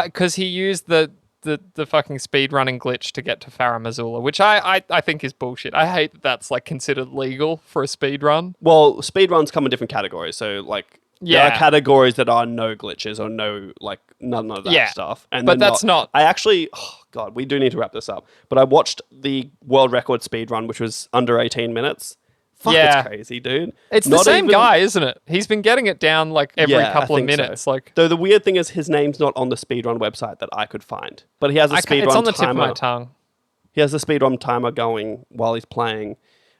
C: Because he used the fucking speedrunning glitch to get to Farum Azula, which I think is bullshit. I hate that that's like considered legal for a speedrun.
B: Well, speedruns come in different categories. So, like, there are categories that are no glitches or no, like, none of that stuff. And
C: but that's not.
B: I actually, oh God, we do need to wrap this up. But I watched the world record speedrun, which was under 18 minutes. Fuck, it's crazy, dude.
C: It's the same guy, isn't it? He's been getting it down like every couple of minutes.
B: So.
C: Like,
B: though the weird thing is his name's not on the speedrun website that I could find. But he has a speedrun timer.
C: It's on the tip of my tongue.
B: He has a speedrun timer going while he's playing.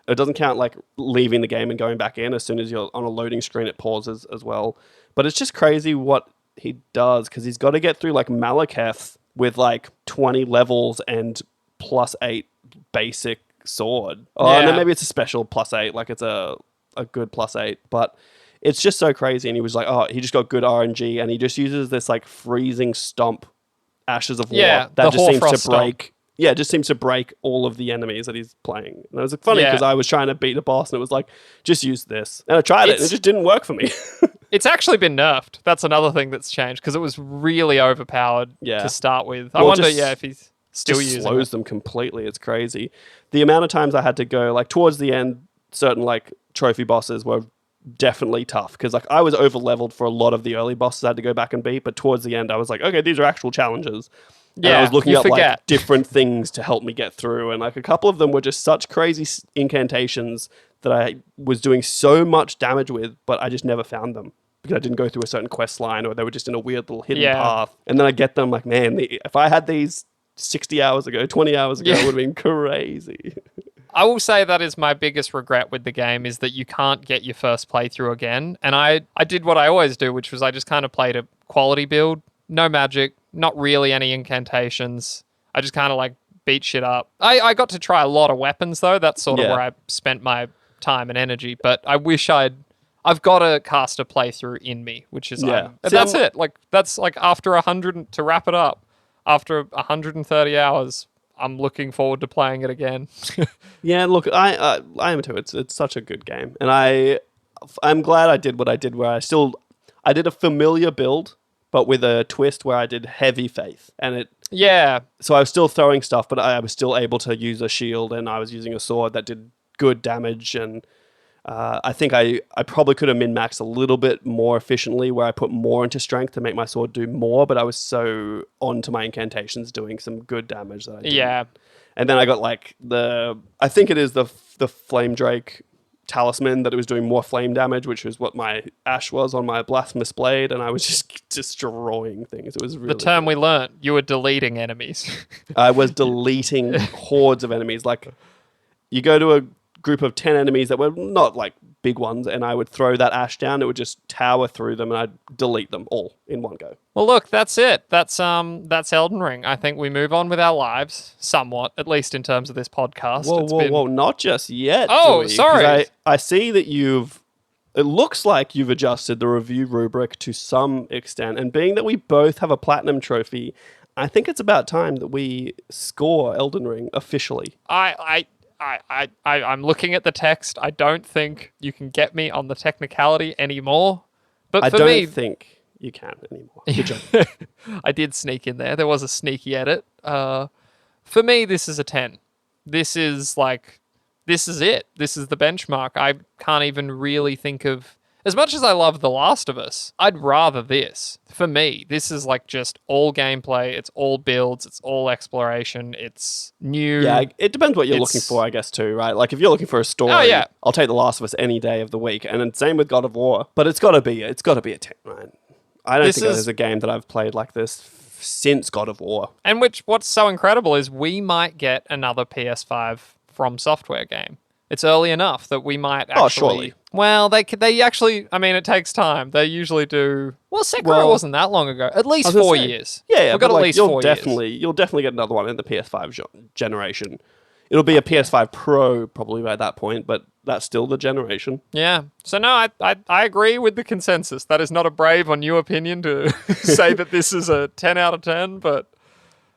B: It doesn't count like leaving the game and going back in. As soon as you're on a loading screen, it pauses as well. But it's just crazy what he does, because he's got to get through like Malekith with like 20 levels and +8 basic sword. And then maybe it's a special +8, like it's a good +8. But it's just so crazy. And he was like, he just got good RNG, and he just uses this like freezing stomp, Ashes of War, that just seems to break. Stomp. Yeah, it just seems to break all of the enemies that he's playing. And it was funny because I was trying to beat a boss, and it was like, just use this. And I tried it, and it just didn't work for me.
C: It's actually been nerfed. That's another thing that's changed, because it was really overpowered to start with. I wonder, if he's still using it.
B: Slows them completely. It's crazy. The amount of times I had to go, like, towards the end, certain, like, trophy bosses were definitely tough, because, like, I was over-leveled for a lot of the early bosses I had to go back and beat, but towards the end, I was like, okay, these are actual challenges. And I was looking up like different things to help me get through, and like a couple of them were just such crazy incantations that I was doing so much damage with, but I just never found them because I didn't go through a certain quest line, or they were just in a weird little hidden path. And then I get them like, man, if I had these 60 hours ago, 20 hours ago, it would have been crazy.
C: I will say that is my biggest regret with the game, is that you can't get your first playthrough again. And I did what I always do, which was I just kind of played a quality build, no magic, not really any incantations. I just kind of like beat shit up. I got to try a lot of weapons though. That's sort of where I spent my time and energy. But I wish I've got a caster playthrough in me, which is that's it. Like that's like after 100, to wrap it up, after 130 hours, I'm looking forward to playing it again.
B: Yeah, look, I am too. It's such a good game, and I'm glad I did what I did. Where I did a familiar build, but with a twist where I did heavy faith, and so I was still throwing stuff, but I was still able to use a shield, and I was using a sword that did good damage, and I think I probably could have min-maxed a little bit more efficiently, where I put more into strength to make my sword do more, but I was so onto my incantations doing some good damage that I didn't.
C: Yeah.
B: And then I got like I think it is the Flame Drake talisman that it was doing more flame damage, which was what my ash was on my blasphemous blade, and I was just destroying things. It was really
C: the term we learnt. You were deleting enemies.
B: I was deleting hordes of enemies. Like, you go to a group of 10 enemies that were not like big ones, and I would throw that ash down. It would just tower through them, and I'd delete them all in one go.
C: Well, look, that's it. That's Elden Ring. I think we move on with our lives somewhat, at least in terms of this podcast.
B: Whoa, not just yet.
C: Oh,
B: Joey,
C: sorry.
B: I see that it looks like you've adjusted the review rubric to some extent, and being that we both have a platinum trophy, I think it's about time that we score Elden Ring officially.
C: I'm looking at the text. I don't think you can get me on the technicality anymore. But
B: I don't think you can't anymore. Good job.
C: I did sneak in there. There was a sneaky edit. For me, this is a 10. This is it. This is the benchmark. I can't even really think of... As much as I love The Last of Us, I'd rather this. For me, this is like just all gameplay. It's all builds. It's all exploration. It's new.
B: Yeah, it depends what you're looking for, I guess, too, right? Like, if you're looking for a story, I'll take The Last of Us any day of the week. And then same with God of War. But it's got to be a 10, right? I don't think there's a game that I've played like this since God of War.
C: And what's so incredible is we might get another PS5 From Software game. It's early enough that we might actually...
B: Oh, surely.
C: Well, they actually... I mean, it takes time. They usually do... Well, Sekiro wasn't that long ago. At least 4 years.
B: Yeah,
C: we've got at least 4 years.
B: You'll definitely get another one in the PS5 generation. It'll be a PS5 Pro probably by that point, but that's still the generation.
C: Yeah. So no, I agree with the consensus. That is not a brave or new opinion to say that this is a 10 out of 10, but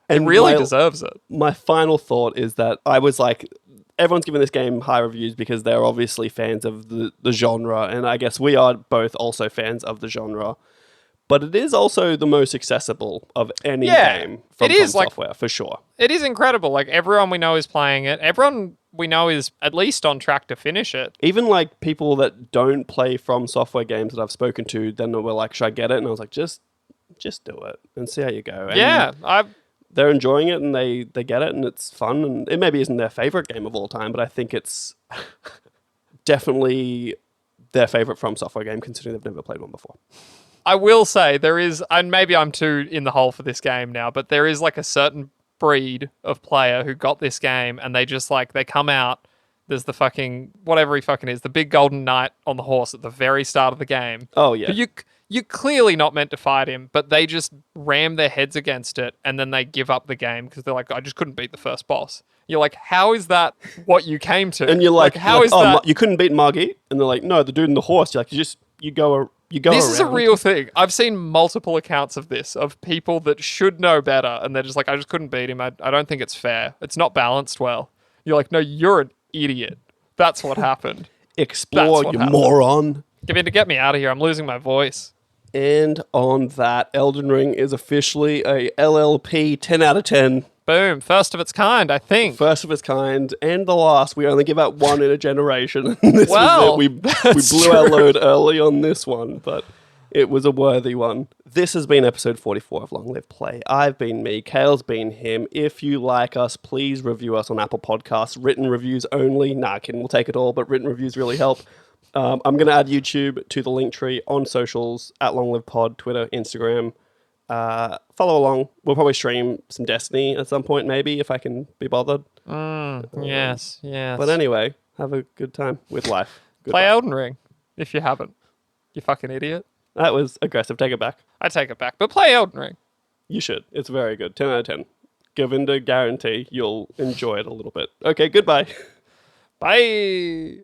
C: it really deserves it.
B: My final thought is that I was like... Everyone's giving this game high reviews because they're obviously fans of the genre, and I guess we are both also fans of the genre. But it is also the most accessible of any game from Software, for sure.
C: It is incredible. Like, everyone we know is playing it. Everyone we know is at least on track to finish it.
B: Even, like, people that don't play From Software games that I've spoken to, then were like, should I get it? And I was like, just do it and see how you go. And they're enjoying it and they get it and it's fun, and it maybe isn't their favorite game of all time, but I think it's definitely their favorite From Software game, considering they've never played one before.
C: I will say there is, and maybe I'm too in the hole for this game now, but there is like a certain breed of player who got this game and they just like, they come out, there's the fucking, whatever he fucking is, the big golden knight on the horse at the very start of the game.
B: Oh yeah.
C: But you're clearly not meant to fight him, but they just ram their heads against it and then they give up the game because they're like, I just couldn't beat the first boss. You're like, how is that what you came to?
B: And you're like,
C: how is that?
B: You couldn't beat Margit? And they're like, no, the dude and the horse. You're like, you go
C: This
B: around.
C: is a real thing. I've seen multiple accounts of this, of people that should know better and they're just like, I just couldn't beat him. I don't think it's fair. It's not balanced well. You're like, no, you're an idiot. That's what happened.
B: Explore, you moron.
C: Govinda, get me out of here. I'm losing my voice.
B: And on that, Elden Ring is officially a LLP 10 out of 10.
C: Boom. First of its kind, I think.
B: First of its kind, and the last. We only give out one in a generation. This
C: well,
B: was it. We blew our load early on this one, but it was a worthy one. This has been episode 44 of Long Live Play. I've been me. Khayl's been him. If you like us, please review us on Apple Podcasts. Written reviews only. Nah, kidding. We'll take it all, but written reviews really help. I'm going to add YouTube to the link tree on socials at LongLivePod, Twitter, Instagram. Follow along. We'll probably stream some Destiny at some point, maybe, if I can be bothered.
C: Yes.
B: But anyway, have a good time with life. Goodbye.
C: Play Elden Ring, if you haven't. You fucking idiot.
B: That was aggressive. Take it back.
C: I take it back. But play Elden Ring.
B: You should. It's very good. 10 out of 10. Govinda guarantee you'll enjoy it a little bit. Okay, goodbye.
C: Bye.